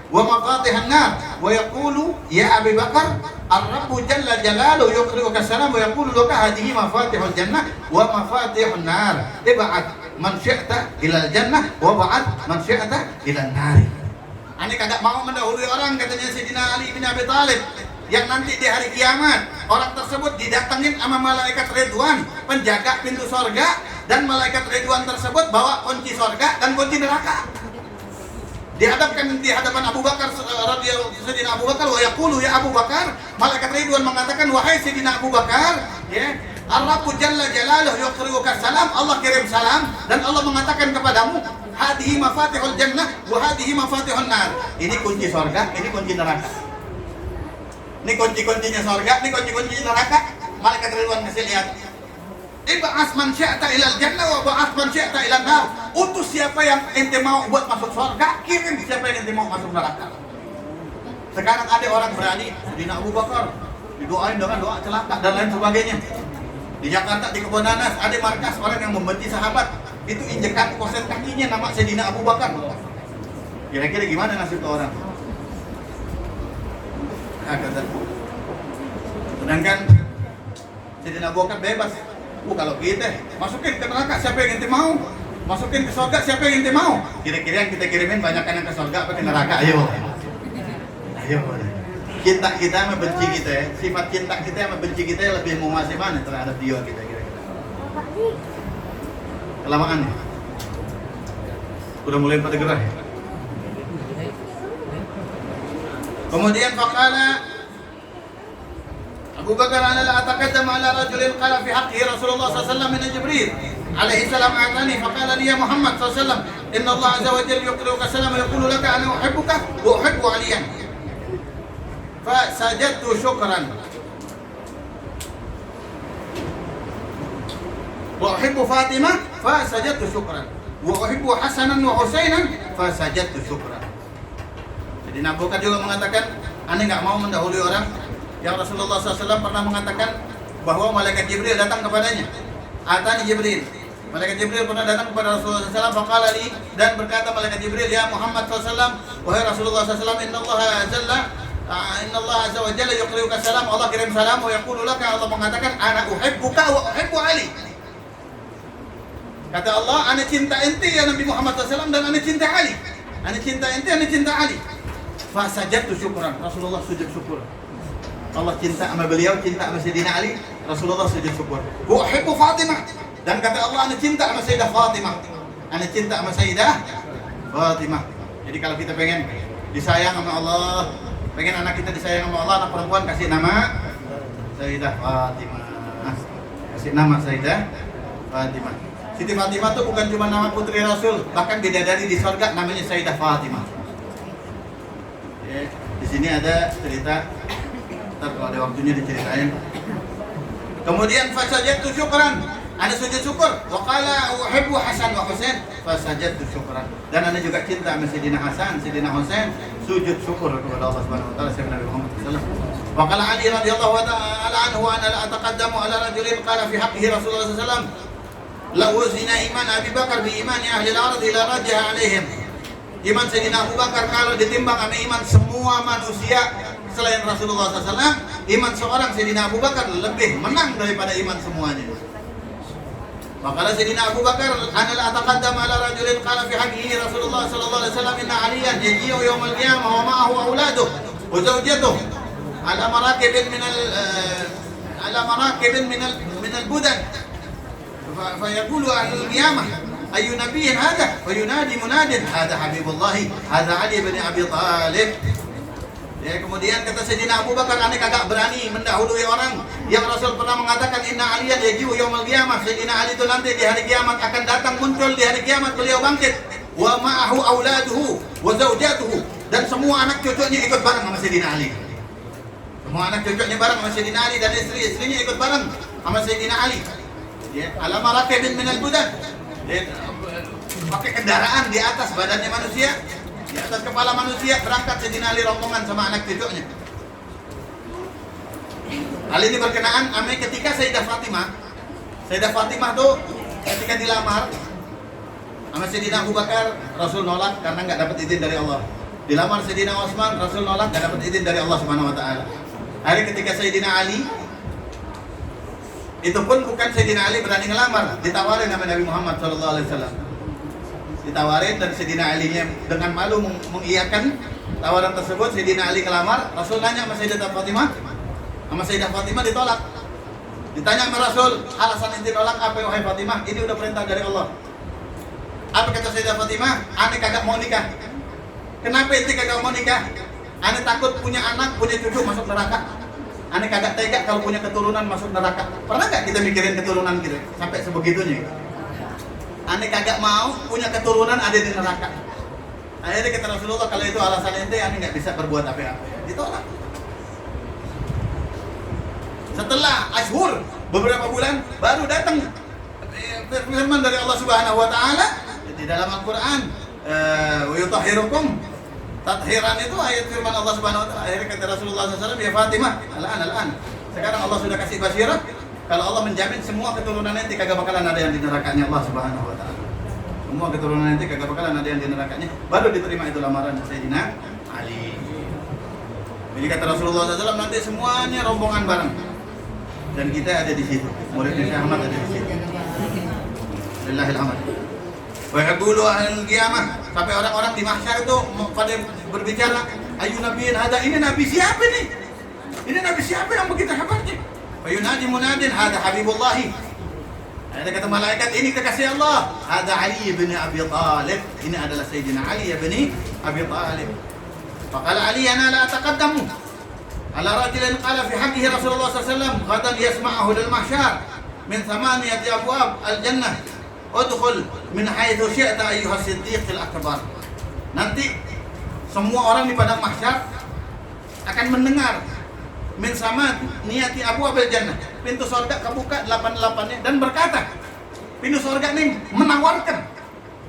Speaker 2: wa mafatihun nar wa yaqulu ya Abi Bakar ar-Rabbu jalla jalaluhu yuqri'uka salam wa yaqulu laka hadhihi mafatihul jannah wa mafatihun nar ib'at man syi'ta ila jannah wa ba'at man syi'ta ila nar. Ani kagak mau mendahului orang, katanya Sayyidina Ali bin Abi Thalib, yang nanti di hari kiamat orang tersebut didatengin sama malaikat Ridwan, penjaga pintu sorga, dan malaikat Ridwan tersebut bawa kunci sorga dan kunci neraka. Dihadapkan di hadapan Abu Bakar radhiyallahu Sayyidina Abu Bakar, wa yaqulu ya Abu Bakar, malaikat Ridwan mengatakan, wahai Sayyidina Abu Bakar, ya Ar-Rabbu jalla jalaluhu yuqri'uka salam, Allah kirim salam dan Allah mengatakan kepadamu, hadhihi mafatihul jannah wa hadhihi mafatihun nar. Ini kunci surga, ini kunci neraka. Ini kunci-kuncinya surga, ini kunci-kuncinya neraka. Malaikat Ridwan ngasih lihat. Ib'as man syi'ta ilal jannah wa ba'as man syi'ta ilan nar. Utus siapa yang ente mau buat masuk surga, kirim siapa yang ente mau masuk neraka. Sekarang ada orang berani, Sayyidina Abu Bakar didoain dengan doa celaka dan lain sebagainya. Di Jakarta di Kebun Nanas ada markas orang yang membenci sahabat, itu injekan koset kakinya nama Sayyidina Abu Bakar. Kira-kira gimana nasib ke orang? Sedangkan Sayyidina Abu Bakar bebas. Kalau kita masukin ke neraka siapa yang ente mau? Masukin ke surga siapa yang ente mau? Kira-kira yang kita kirimin banyakkan yang ke surga apa ke neraka? Ayo. Cinta kita sama benci kita ya. Sifat cinta kita sama benci kita lebih menguasai mana terhadap dia kita kira-kira. Kelamaan ya? Udah mulai pada gerah ya? Kemudian faqala Abu Bakar ana la ataqaddam ala rajulin qala fi haqqihi Rasulullah sallallahu alaihi wasallam min Jibril alaihi salam atani faqala li ya Muhammad sallallahu alaihi wasallam Inna Allah azza wa jalla yuqri'uka salam wa yaqulu laka ana uhibbuka wa uhibbu aliyan. Fa sajadtu syukran. Wa uhibbu Fatimah fa sajadtu syukran. Wa uhibbu Hasanan wa Husainan fa sajadtu syukran. Jadi Abu Bakar juga mengatakan, aneh nggak mau mendahului orang yang Rasulullah SAW pernah mengatakan bahwa malaikat Jibril datang kepadanya. Atani Jibril. Malaikat Jibril pernah datang kepada Rasulullah SAW, faqala li, dan berkata malaikat Jibril, ya Muhammad SAW, wahai Rasulullah SAW, Inna Allah azza wa jalla yuqri'uka salam, Allah kirim salam, wa yaqulu laka, Allah mengatakan, ana uhibbuka wa uhibbu Ali. Kata Allah, ana cinta ente ya Nabi Muhammad SAW dan ana cinta Ali. Ana cinta ente, ana cinta Ali. Fa sajadtu syukran, Rasulullah sujud syukur. Allah cinta sama beliau, cinta sama Sayyidina Ali, Rasulullah sujud syukur. Wa uhibbu Fatimah, dan kata Allah, ana cinta sama Sayyidah Fatimah. Ana cinta sama Sayyidah Fatimah. Jadi kalau kita pengen disayang sama Allah, pengen anak kita disayang sama Allah, anak perempuan kasih nama Sayyidah Fatimah. Kasih nama Sayyidah Fatimah. Siti Fatimah itu bukan cuma nama putri Rasul, bahkan bidadari di surga namanya Sayyidah Fatimah. Ya, di sini ada cerita, ntar kalau ada waktunya diceritain. Kemudian fasajadtu syukran, ana sujud syukur. Wa qala uhibbu Hasan wa Husain, fasajadtu syukran. Dan ana juga cinta sama Sayyidina Hasan, Sayyidina Husain, sujud syukur kepada Allah Subhanahu wa taala, sayyidina Nabi Muhammad sallallahu alaihi wasallam. Wa qala Ali radhiyallahu ta'ala anhu ana la ataqaddamu ala rajulin qala fi haqqihi Rasulullah sallallahu alaihi wasallam, la wazina iman Abi Bakar bi imani ahli al-ardh la rajah alaihim. Iman Sayyidina Abu Bakar kalau ditimbang sama iman semua manusia selain Rasulullah SAW, iman seorang Sayyidina Abu Bakar lebih menang daripada iman semuanya. Maka Sayyidina Abu Bakar, ana la ataqaddam ala rajulin qala fi haqqihi Rasulullah sallallahu alaihi wasallam, inna aliyan yaji'u yawmal qiyamah wa ma'ahu auladuhu wa zawjatuhu ala marakibin min al-budan. فيقول أهل القيامة أي نبي هذا وينادي مناد هذا حبيب الله هذا علي بن أبي طالب. Ya, kemudian kata Sayyidina Abu Bakar, aneh kagak berani mendahului orang yang Rasul pernah mengatakan inna aliyan yaji'u yaumil qiyamah. Sayyidina Ali itu nanti di hari kiamat akan datang, muncul di hari kiamat, beliau bangkit. Wa ma'ahu auladuhu wa zawjatuhu, dan semua anak cucunya ikut bareng sama Sayyidina Ali. Semua anak cucunya bareng sama Sayyidina Ali dan istri-istrinya ikut bareng sama Sayyidina Ali. Ya, ala marakibin minal budan. Pakai kendaraan di atas badannya manusia, di atas kepala manusia, berangkat Sayyidina Ali rombongan sama anak cucunya. Hal ini berkenaan ame ketika Sayyidah Fatimah. Sayyidah Fatimah tuh ketika dilamar sama Sayyidina Abu Bakar, Rasul nolak karena nggak dapat izin dari Allah. Dilamar Sayyidina Utsman, Rasul nolak, nggak dapat izin dari Allah Subhanahu Wa Taala. Hari ketika Sayyidina Ali, itu pun bukan Sayyidina Ali berani ngelamar, ditawarin sama Nabi Muhammad SAW. Ditawarin dan Sayyidina Ali-nya dengan malu mengiyakan tawaran tersebut. Sayyidina Ali ngelamar, Rasul nanya sama Sayyidah Fatimah, sama Sayyidah Fatimah ditolak. Ditanya sama Rasul, alasan inti nolak apa wahai Fatimah? Ini udah perintah dari Allah. Apa kata Sayyidah Fatimah? Ane kagak mau nikah. Kenapa inti kagak mau nikah? Ane takut punya anak, punya cucu masuk neraka. Ane kagak tega kalau punya keturunan masuk neraka. Pernah nggak kita mikirin keturunan kita sampai sebegitunya? Ane kagak mau punya keturunan ada di neraka. Akhirnya kata Rasulullah, kalau itu alasan ente, ane nggak bisa berbuat apa-apa. Ditolak. Setelah ashur beberapa bulan baru datang firman dari Allah Subhanahu Wa Taala di dalam Al-Quran, wa yutahhirukum. Tathiran itu ayat firman Allah Subhanahu Wa Taala. Akhirnya kata Rasulullah SAW, ya Fatimah, al-an. Sekarang Allah sudah kasih basyirah, kalau Allah menjamin semua keturunan nanti kagak bakalan ada yang di nerakanya Allah Subhanahu Wa Taala. Semua keturunan nanti kagak bakalan ada yang di nerakanya. Baru diterima itu lamaran Sayyidina Ali. Jadi kata Rasulullah SAW, nanti semuanya rombongan bareng. Dan kita ada di situ. Murid Syekh Ahmad ada di situ. Billahilhamd. Wa yaqulu ahlul qiyamah, sampai orang-orang di mahsyar itu pada berbicara, ayu nabiyin hada, ini nabi siapa nih? Ini nabi siapa yang begitu hebatnya? Wa yunadi munadin hada habibullahi. Ada kata malaikat, ini kekasih Allah. Hada Ali bin Abi Talib. Ini adalah Sayyidina Ali bin Abi Talib. Faqala Ali, ana la ataqaddamu ala rajulin qala fi haqqihi Rasulullah sallallahu alaihi wasallam ghadan yasma'ahu lil mahsyar min thamaniyati abwab al-jannah. udkhul min haitsu syi'ta ayyuhas siddiqil akbar. Nanti semua orang di padang mahsyar akan mendengar min sama niyati Abu Abil Jannah, pintu surga kebuka 88-nya dan berkata, pintu surga ini menawarkan,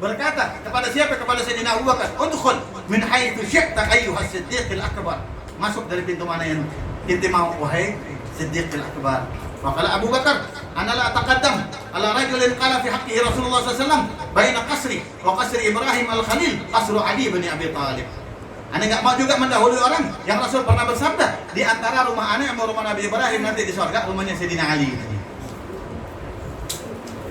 Speaker 2: berkata kepada siapa? Kepada Sayyidina Abu Bakar, udkhul min haitsu syi'ta ayyuhas siddiqil akbar. Masuk dari pintu mana yang inti mau, wahai Siddiqil akbar. Maka Abu Bakar, ana la ataqaddam ala rajulin qala fi haqqihi Rasulullah sallallahu alaihi wasallam baina qasri wa qasri Ibrahim al-Khalil qasru Ali bin Abi Thalib. Ana enggak mau juga mendahului orang yang Rasul pernah bersabda, di antara rumah ana sama rumah Nabi Ibrahim nanti di surga rumahnya Sayyidina Ali.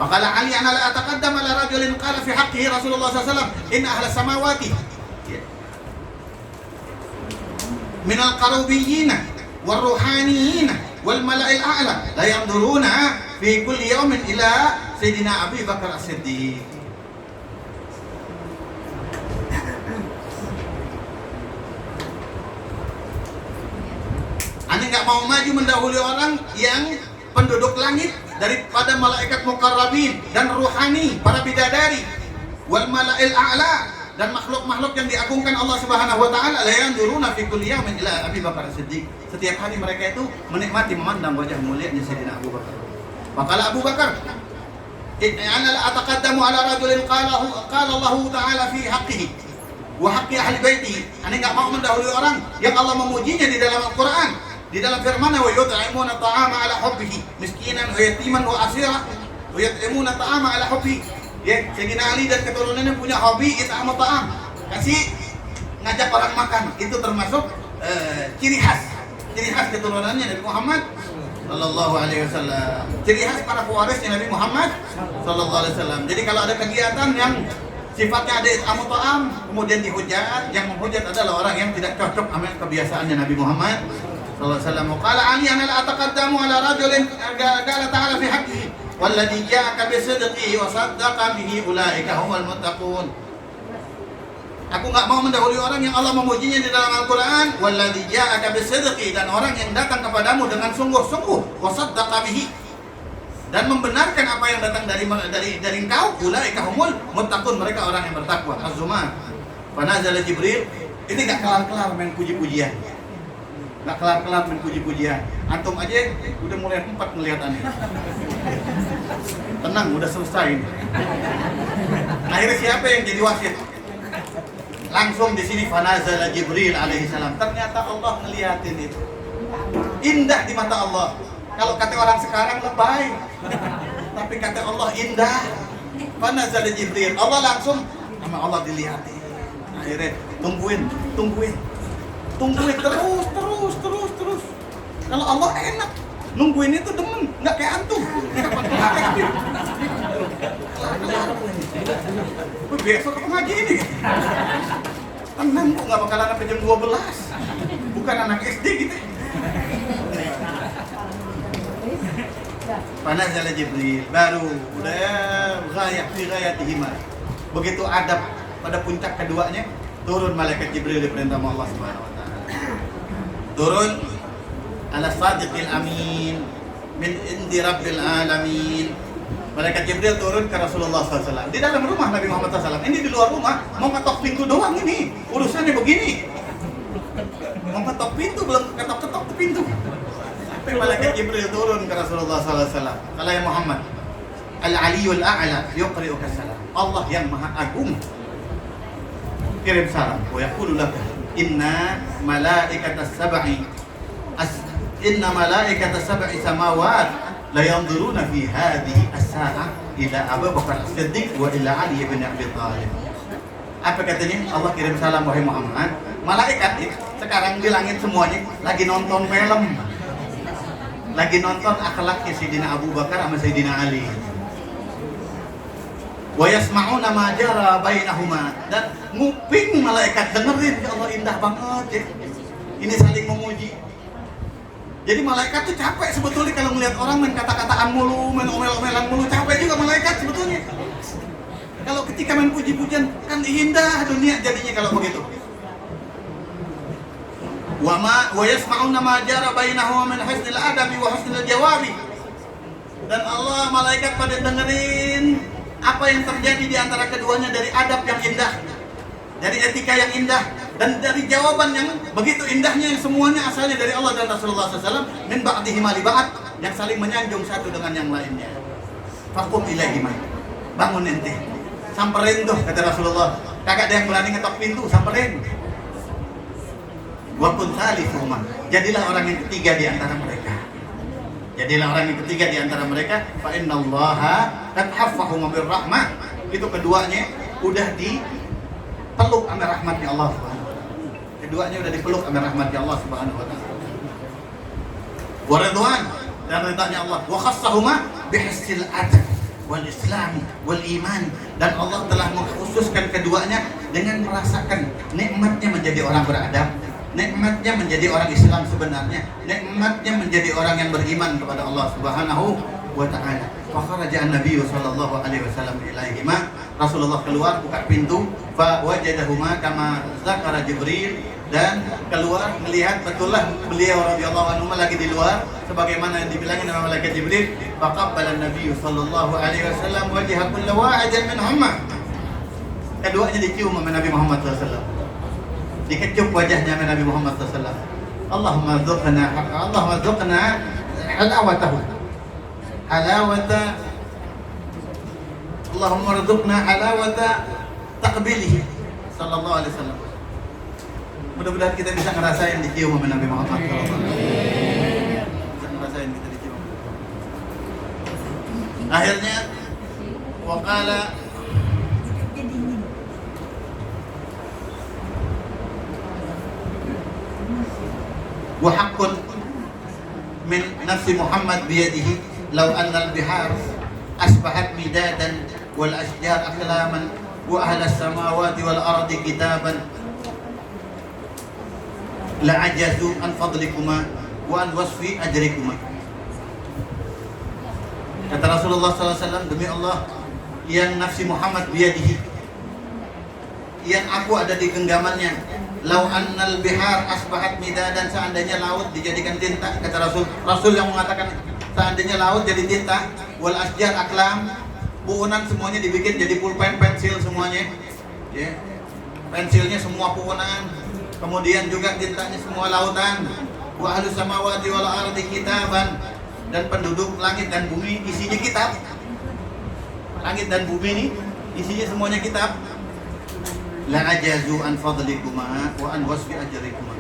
Speaker 2: Maka Ali, ana la ataqaddam ala rajulin qala fi haqqihi Rasulullah sallallahu alaihi wasallam inna ahlas samawati min al-qarubiyyin wal ruhaniyyin wal mala'il a'la la yanzuruna fi kulli yawmin ila Sayyidina Abi Bakar As-Siddiq. Anda enggak mau maju mendahului orang yang penduduk langit daripada malaikat muqarrabin dan ruhani, para bidadari, wal mala'il a'la, dan makhluk-makhluk yang diagungkan Allah Subhanahu wa taala, la yanzuruna fi kulli yawmin ila Abi Bakar As-Siddiq. Setiap hari mereka itu menikmati memandang wajah mulianya Sayyidina Abu Bakar. Maka Abu Bakar, ana la ataqaddamu ala rajulin qala Allah taala fi haqqihi wa haqqi ahli baitihi. Ana enggak mau mendahului orang yang Allah memujinya di dalam Al-Qur'an, di dalam firman-Nya, wa yut'imuna ta'ama ala hubbihi miskinan wa yatiman wa asira wa yut'imuna ta'ama ala hubbihi. Ya, Sayyidina Ali dan keturunannya punya hobi it'am ta'am, kasih ngajak orang makan. Itu termasuk ciri khas keturunannya Nabi Muhammad sallallahu alaihi wasallam. Ciri khas para pewarisnya Nabi Muhammad sallallahu alaihi wasallam. Jadi kalau ada kegiatan yang sifatnya ada it'am ta'am kemudian dihujat, yang menghujat adalah orang yang tidak cocok sama kebiasaannya Nabi Muhammad sallallahu alaihi wasallam. Qala Ali, ana la ataqaddamu ala rajulin qala ta'ala fi haqqihi walladzi ja'aka bisidqi wa saddaqa bihi ulaika humul muttaqun. Aku enggak mau mendahului orang yang Allah memujinya di dalam Al-Qur'an, walladzi ja'aka bisidqi, dan orang yang datang kepadamu dengan sungguh-sungguh, wa saddaqa bihi, dan membenarkan apa yang datang dari engkau, ulaika humul muttaqun, mereka orang yang bertakwa. Az-Zumar. Fa nazala Jibril. Ini enggak kelar-kelar main puji-pujian. Nggak kelar-kelar main puji-pujian. Antum aja udah mulai 4 ngelihat aneh. Tenang, udah selesai. Akhirnya siapa yang jadi wasit? Langsung di sini fanazala Jibril alaihi salam. Ternyata Allah ngeliatin itu. Indah di mata Allah. Kalau kata orang sekarang lebay. Tapi kata Allah indah. Fanazala Jibril. Allah langsung sama Allah dilihatin. Akhirnya tungguin terus. Kalau Allah enak, nungguin itu demen, nggak kayak antum. Besok ke pengajian ini. Tenang kok, nggak bakalan sampai jam 12. Bukan anak SD gitu. Fanazala Jibril, baru udah ghayatihima. Begitu adab pada puncak keduanya, turun malaikat Jibril diperintah Allah Subhanahu wa taala. Turun ala sadiqil amin min indi rabbil alamin. Malaikat Jibril turun ke Rasulullah SAW di dalam rumah Nabi Muhammad SAW. Ini di luar rumah, mau ngetok pintu doang ini. Urusannya begini. Mau ngetok pintu, belum ketok-ketok pintu. Sampai malaikat Jibril turun ke Rasulullah SAW. Kala ya Muhammad, Al-Aliyul A'la yuqri'uka salam. Allah yang Maha Agung kirim salam. Wa yaqulu laka inna malaikatas sab'i samawat la yanzuruna fi hadhihi as-sa'ah ila Abu Bakar As-Siddiq wa ila Ali bin Abi Thalib. Apa katanya? Allah kirim salam wahai Muhammad. Malaikat sekarang di langit semuanya lagi nonton film. Lagi nonton akhlaknya Sayyidina Abu Bakar sama Sayyidina Ali. Wa yasma'una ma jara bainahuma, dan nguping malaikat dengerin. Ya Allah, indah banget ya. Ini saling memuji. Jadi malaikat tuh capek sebetulnya kalau melihat orang main kata-kataan mulu, main omel-omelan mulu, capek juga malaikat sebetulnya. Kalau ketika main puji-pujian kan indah dunia jadinya kalau begitu. Wa yasma'una ma jara bainahuma min husnil adabi wa husnil jawabi. Dan Allah malaikat pada dengerin apa yang terjadi di antara keduanya dari adab yang indah, dari etika yang indah, dan dari jawaban yang begitu indahnya yang semuanya asalnya dari Allah dan Rasulullah SAW. Min ba'dihima li ba'd, yang saling menyanjung satu dengan yang lainnya. Faqum ilaihima, bangun ente, samperin tuh, kata Rasulullah. Kagak ada yang berani ngetok pintu, samperin. Wa kun salisuhuma, jadilah orang yang ketiga di antara mereka. Jadilah orang yang ketiga di antara mereka. Fa innallaha qad haffahum bir rahmah. Itu keduanya udah dipeluk sama rahmatnya Allah Subhanahu wa taala. Keduanya udah dipeluk sama rahmatnya Allah Subhanahu wa taala. Wa ridwan, dan ridanya Allah. Wa khassahuma bihissil adab wal islam wal iman, dan Allah telah mengkhususkan keduanya dengan merasakan nikmatnya menjadi orang beradab, nikmatnya menjadi orang Islam sebenarnya, nikmatnya menjadi orang yang beriman kepada Allah Subhanahu wa taala. Fa kharaja an-nabiy sallallahu alaihi wasallam ilaihima, Rasulullah keluar buka pintu, fa wajadahuma kama zakara Jibril, dan keluar melihat betullah beliau radhiyallahu anhu lagi di luar sebagaimana yang dibilangin oleh malaikat Jibril. Faqabbala an-nabiy sallallahu alaihi wasallam wajha kulli wahidin minhumma, keduanya dicium oleh Nabi Muhammad sallallahu alaihi wasallam, dikecup wajahnya Nabi Muhammad SAW. Allahumma dzuqna halawatahu, halawata, Allahumma rzuqna halawata taqbilihi sallallahu alaihi wasallam. Mudah-mudahan kita bisa ngerasain dicium sama Nabi Muhammad SAW. Bisa ngerasain kita dicium. Akhirnya waqala wa haqqun min nafsi Muhammad biyadihi law anna al-bihar asbahat midadan wal ashjar aqlaman wa ahla as-samawati wal ardi kitaban la ajazu an fadlikuma wa an wasfi ajrikuma. Kata Rasulullah SAW, demi Allah yang nafsi Muhammad biyadihi, yang aku ada di genggamannya, lau annal bihar asbahat midadan, seandainya laut dijadikan tinta, kata Rasul yang mengatakan seandainya laut jadi tinta, wal asjar aklam, puunan semuanya dibikin jadi pulpen, pensil semuanya, ya. Pensilnya semua puunan, kemudian juga tintanya semua lautan. Wa ahlus samawati wal ardi kitaban, dan penduduk langit dan bumi isinya kitab. Langit dan bumi ini isinya semuanya kitab. La ajazu an fadlikuma wa an wasfi ajrikuma.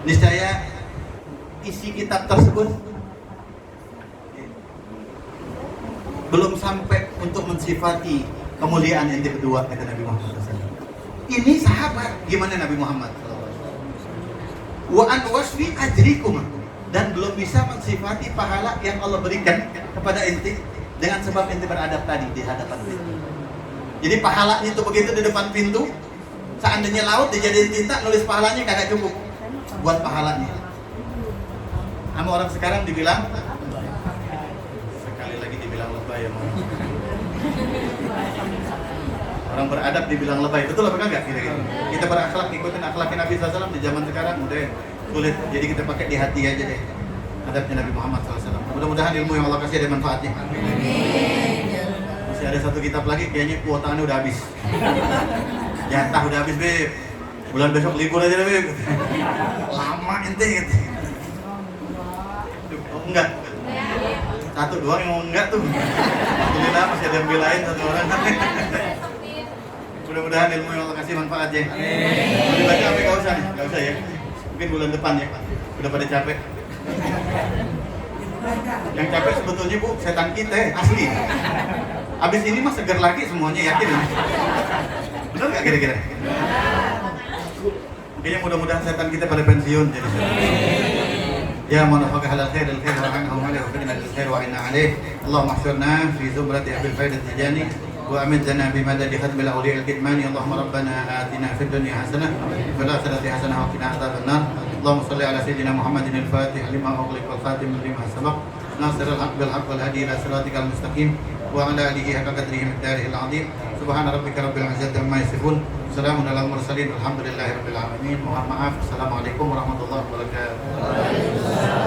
Speaker 2: Niscaya isi kitab tersebut belum sampai untuk mensifati kemuliaan ente berdua, kata Nabi Muhammad SAW. Ini sahabat gimana Nabi Muhammad SAW. Wa an wasfi ajrikuma, dan belum bisa mensifati pahala yang Allah berikan kepada ente dengan sebab ente beradab tadi di hadapan ente. Jadi pahala itu begitu di depan pintu. Seandainya laut dijadiin tinta, nulis pahalanya kagak cukup buat pahalanya. Sama orang sekarang dibilang, sekali lagi dibilang lebay ya. Orang beradab dibilang lebay, betul apa enggak? Kita berakhlak, ikutin akhlaknya Nabi SAW di zaman sekarang udah sulit. Jadi kita pakai di hati aja deh adabnya Nabi Muhammad SAW. Mudah-mudahan ilmu yang Allah kasih ada manfaatnya. Masih ada satu kitab lagi, kayaknya kuotanya udah habis. Jatah udah habis, Beb. Bulan besok libur aja deh, Beb. Lama ente gitu. Oh, enggak. Satu doang yang mau enggak tuh. Alhamdulillah masih ada yang belain satu orang. Mudah-mudahan ilmu yang Allah kasih manfaat ya. Mau dibaca apa enggak usah nih? Enggak usah ya. Mungkin bulan depan ya. Udah pada capek. Yang capek sebetulnya Bu, setan kita asli. Habis ini mah seger lagi semuanya, yakin. Benar nggak kira-kira? Kayaknya mudah-mudahan setan kita pada pensiun jadi setan. Ya manafaqah halal khair al khair wa anhum ala wa qina al khair wa inna alaih. Allahumma ahsyurna fi zumrati abil faidah tijani wa amidna bi madadi khatmil awliya al kidmani. Allahumma rabbana atina fid dunya hasanah wa fil akhirati hasanah wa qina adzaban nar. Allahumma shalli ala sayyidina Muhammadin al fatih lima ughliq wal khatim lima sabaq nasir al haqq bil haqq wal hadi ila siratikal mustaqim wa ala alihi haqqa qadrihi miqdarihi al azim. Subhana rabbika rabbil izzati amma yasifun, salamun alal mursalin, alhamdulillahi rabbil alamin. Mohon maaf. Assalamualaikum warahmatullahi wabarakatuh.